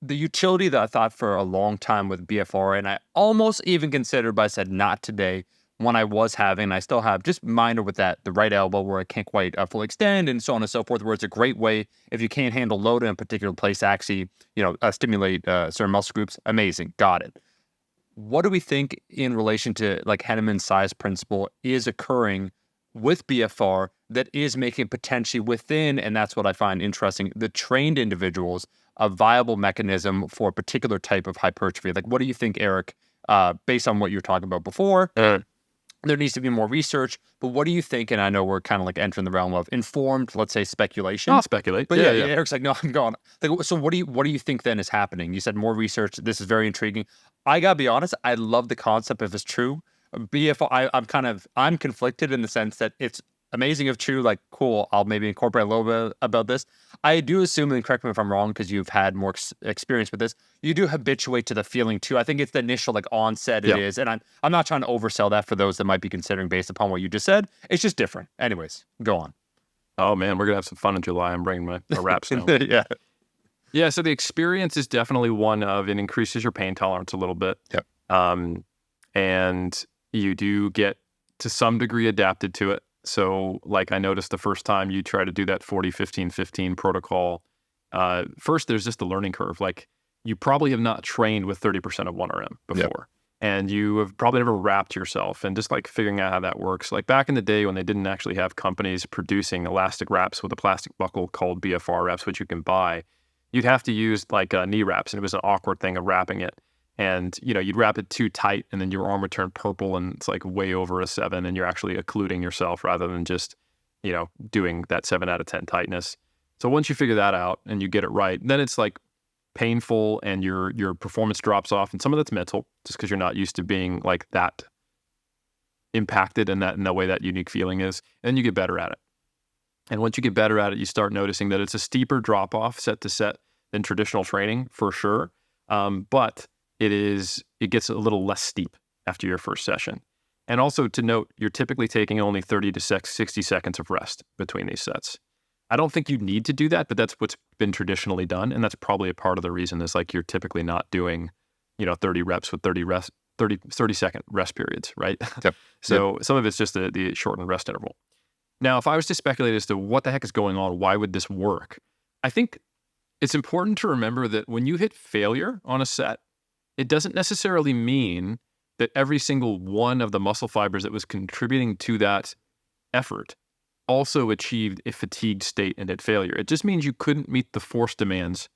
The utility that I thought for a long time with BFR, and I almost even considered, but I said not today, when I was having, I still have just minor with that, the right elbow where I can't quite fully extend and so on and so forth, where it's a great way, if you can't handle load in a particular place, actually, stimulate certain muscle groups. Amazing. Got it. What do we think in relation to like Henneman's size principle is occurring with BFR that is making potentially within, and that's what I find interesting, the trained individuals, a viable mechanism for a particular type of hypertrophy? Like, what do you think, Eric, based on what you were talking about before? There needs to be more research, but what do you think? And I know we're kind of like entering the realm of informed, let's say, speculation. I'll speculate. But yeah, Eric's like, no, I'm going. Like, so what do you think then is happening? You said more research. This is very intriguing. I gotta be honest, I love the concept if it's true BFR, I'm conflicted in the sense that it's amazing if true, like, cool, I'll maybe incorporate a little bit about this. I do assume, and correct me if I'm wrong, because you've had more experience with this, you do habituate to the feeling too. I think it's the initial like onset it Yeah. is, and I'm not trying to oversell that for those that might be considering based upon what you just said. It's just different. Anyways, go on. Oh man, we're gonna have some fun in July. I'm bringing my wraps now. Yeah. Yeah, so the experience is definitely one of it increases your pain tolerance a little bit. Yep. And you do get to some degree adapted to it. So like I noticed the first time you try to do that 40-15-15 protocol, first there's just the learning curve. Like you probably have not trained with 30% of 1RM before. Yep. And you have probably never wrapped yourself, and just like figuring out how that works. Like back in the day when they didn't actually have companies producing elastic wraps with a plastic buckle called BFR wraps, which you can buy, you'd have to use like knee wraps, and it was an awkward thing of wrapping it. And, you know, you'd wrap it too tight and then your arm would turn purple and it's like way over a 7 and you're actually occluding yourself rather than just, you know, doing that 7 out of 10 tightness. So once you figure that out and you get it right, then it's like painful and your performance drops off. And some of that's mental just because you're not used to being like that impacted in the way that unique feeling is. And you get better at it. And once you get better at it, you start noticing that it's a steeper drop off set to set than traditional training for sure. But it gets a little less steep after your first session. And also to note, you're typically taking only 30 to 60 seconds of rest between these sets. I don't think you need to do that, but that's what's been traditionally done. And that's probably a part of the reason is like you're typically not doing, you know, 30 reps with 30-second rest periods, right? Yep. So some of it's just the shortened rest interval. Now, if I was to speculate as to what the heck is going on, why would this work? I think it's important to remember that when you hit failure on a set, it doesn't necessarily mean that every single one of the muscle fibers that was contributing to that effort also achieved a fatigued state and hit failure. It just means you couldn't meet the force demands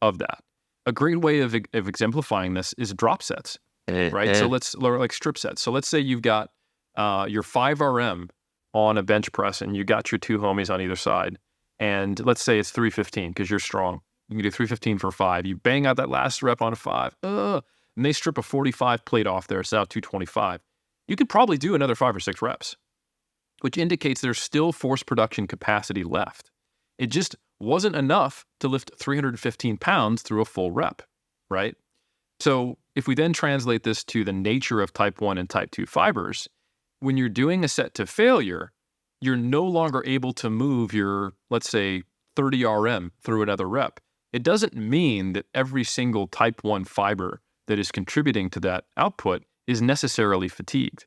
of that. A great way of exemplifying this is drop sets, right? So let's like strip sets. So let's say you've got your 5RM on a bench press and you got your two homies on either side. And let's say it's 315 because you're strong. You can do 315 for 5. You bang out that last rep on a 5. And they strip a 45 plate off there. It's now 225. You could probably do another 5 or 6 reps, which indicates there's still force production capacity left. It just wasn't enough to lift 315 pounds through a full rep, right? So if we then translate this to the nature of type 1 and type 2 fibers, when you're doing a set to failure, you're no longer able to move your, let's say, 30 RM through another rep. It doesn't mean that every single type 1 fiber that is contributing to that output is necessarily fatigued.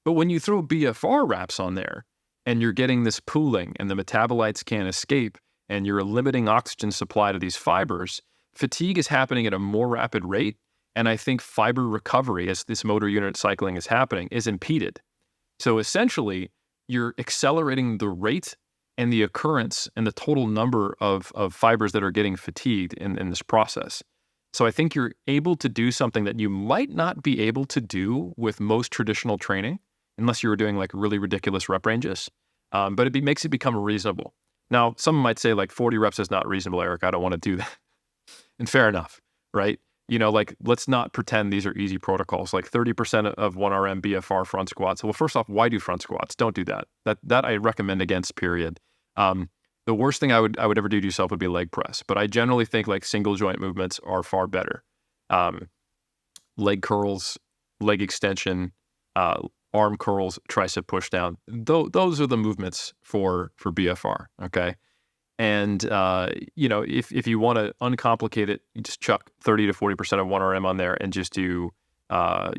But when you throw BFR wraps on there and you're getting this pooling and the metabolites can't escape and you're limiting oxygen supply to these fibers, fatigue is happening at a more rapid rate. And I think fiber recovery, as this motor unit cycling is happening, is impeded. So essentially, you're accelerating the rate and the occurrence and the total number of fibers that are getting fatigued in this process. So I think you're able to do something that you might not be able to do with most traditional training, unless you were doing like really ridiculous rep ranges. But it makes it become reasonable. Now, some might say like 40 reps is not reasonable, Eric. I don't want to do that. And fair enough, right? You know, like let's not pretend these are easy protocols. Like 30% of 1RM BFR front squats. Well, first off, why do front squats? Don't do that. That I recommend against, period. The worst thing I would ever do to yourself would be leg press. But I generally think like single joint movements are far better. Leg curls, leg extension, arm curls, tricep push down. Those are the movements for BFR. Okay. And, you know, if you want to uncomplicate it, you just chuck 30 to 40% of 1RM on there and just do, 3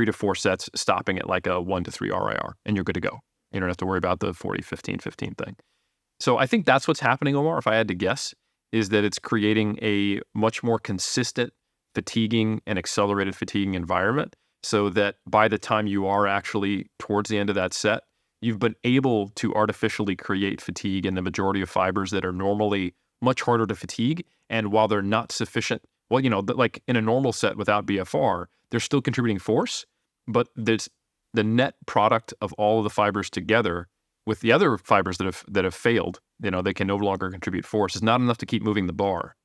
to 4 sets, stopping at like a 1 to 3 RIR, and you're good to go. You don't have to worry about the 40-15-15 thing. So I think that's what's happening, Omar, if I had to guess, is that it's creating a much more consistent fatiguing and accelerated fatiguing environment so that by the time you are actually towards the end of that set, you've been able to artificially create fatigue in the majority of fibers that are normally much harder to fatigue. And while they're not sufficient, well, you know, like in a normal set without BFR, they're still contributing force, but there's the net product of all of the fibers together with the other fibers that have failed, you know, they can no longer contribute force, is not enough to keep moving the bar.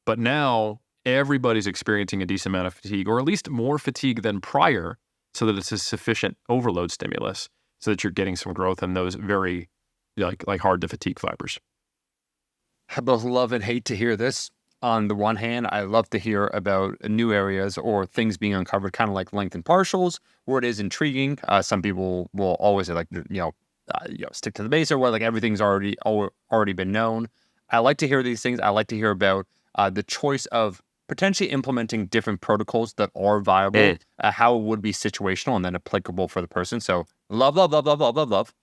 But now everybody's experiencing a decent amount of fatigue, or at least more fatigue than prior. so that it's a sufficient overload stimulus so that you're getting some growth in those very like hard to fatigue fibers. I both love and hate to hear this. On the one hand, I love to hear about new areas or things being uncovered, kind of like lengthened partials, where it is intriguing. Some people will always say, like, stick to the base, or where like everything's already been known. I like to hear these things. I like to hear about the choice of potentially implementing different protocols that are viable, how it would be situational and then applicable for the person. So love, love, love, love, love, love, love.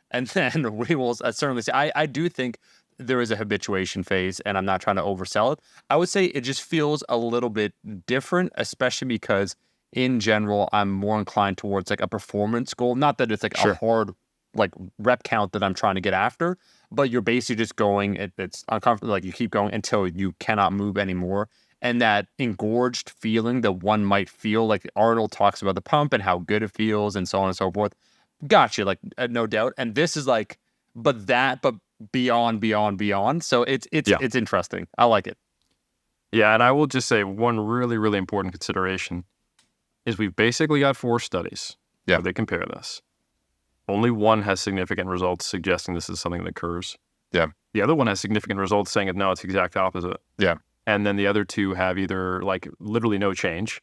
And then we will certainly say, I do think there is a habituation phase, and I'm not trying to oversell it. I would say it just feels a little bit different, especially because in general, I'm more inclined towards like a performance goal. Not that it's like a hard like rep count that I'm trying to get after, but you're basically just going, it's uncomfortable. Like you keep going until you cannot move anymore. And that engorged feeling that one might feel, like Arnold talks about the pump and how good it feels and so on and so forth. Gotcha, like no doubt. And this is like, but beyond. So it's interesting. I like it. Yeah, and I will just say one really, really important consideration is we've basically got 4 studies where they compare this. Only one has significant results suggesting this is something that occurs. Yeah. The other one has significant results saying no, it's the exact opposite. Yeah. And then the other 2 have either like literally no change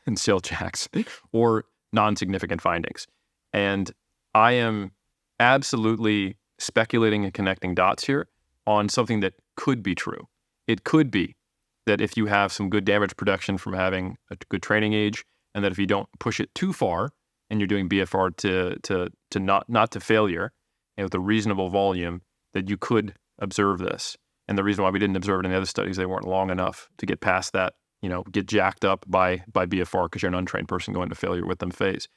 in sales jacks or non-significant findings. And I am absolutely speculating and connecting dots here on something that could be true. It could be that if you have some good damage production from having a good training age, and that if you don't push it too far and you're doing BFR to not to failure and with a reasonable volume, that you could observe this. And the reason why we didn't observe it in the other studies, they weren't long enough to get past that, get jacked up by BFR because you're an untrained person going to failure with them phase.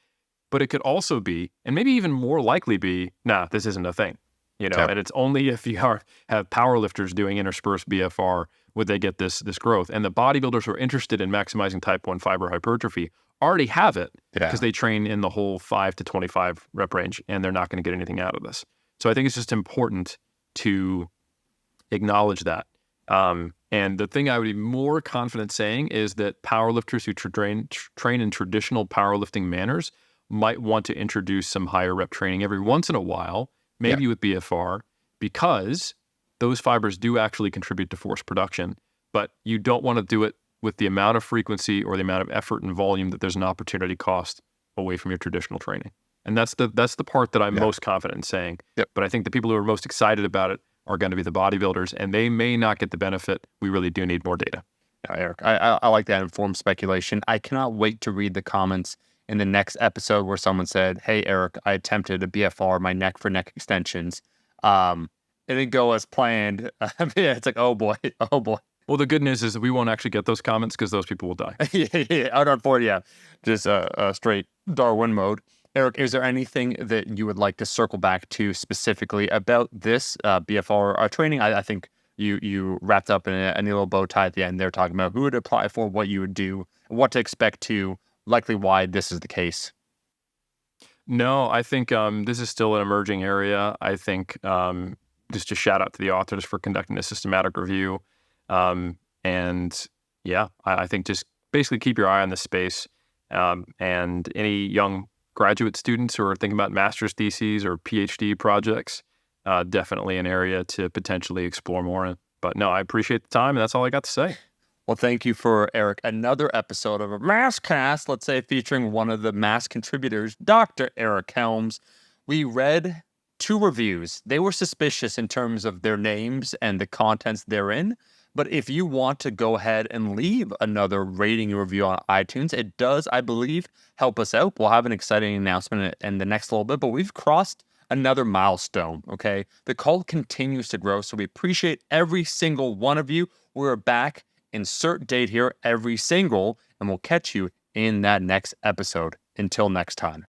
But it could also be, and maybe even more likely be, nah, this isn't a thing. And it's only if you have powerlifters doing interspersed BFR would they get this growth. And the bodybuilders who are interested in maximizing type 1 fiber hypertrophy already have it because they train in the whole 5 to 25 rep range, and they're not going to get anything out of this. So I think it's just important to acknowledge that. And the thing I would be more confident saying is that powerlifters who train in traditional powerlifting manners might want to introduce some higher rep training every once in a while, maybe with BFR, because those fibers do actually contribute to force production, but you don't want to do it with the amount of frequency or the amount of effort and volume that there's an opportunity cost away from your traditional training. And that's the part that I'm most confident in saying. But I think the people who are most excited about it are going to be the bodybuilders, and they may not get the benefit. We really do need more data. Yeah, Eric, I like that informed speculation. I cannot wait to read the comments in the next episode where someone said, "Hey, Eric, I attempted a BFR, my neck for neck extensions. It didn't go as planned." It's like, oh boy. Well, the good news is that we won't actually get those comments because those people will die. Out on board, just straight Darwin mode. Eric, is there anything that you would like to circle back to specifically about this BFR training? I think you wrapped up in a little bow tie at the end there, talking about who would apply for, what you would do, what to expect to, likely why this is the case. No, I think this is still an emerging area. I think just a shout out to the authors for conducting a systematic review. I think just basically keep your eye on this space. And any young graduate students who are thinking about master's theses or PhD projects, definitely an area to potentially explore more in. But no, I appreciate the time, and that's all I got to say. Well, thank you for, Eric, another episode of a MASScast, let's say, featuring one of the Mass contributors, Dr. Eric Helms. We read 2 reviews. They were suspicious in terms of their names and the contents therein. But if you want to go ahead and leave another rating and review on iTunes, it does, I believe, help us out. We'll have an exciting announcement in the next little bit, but we've crossed another milestone, okay? The cult continues to grow, so we appreciate every single one of you. We're back. Insert date here every single, and we'll catch you in that next episode. Until next time.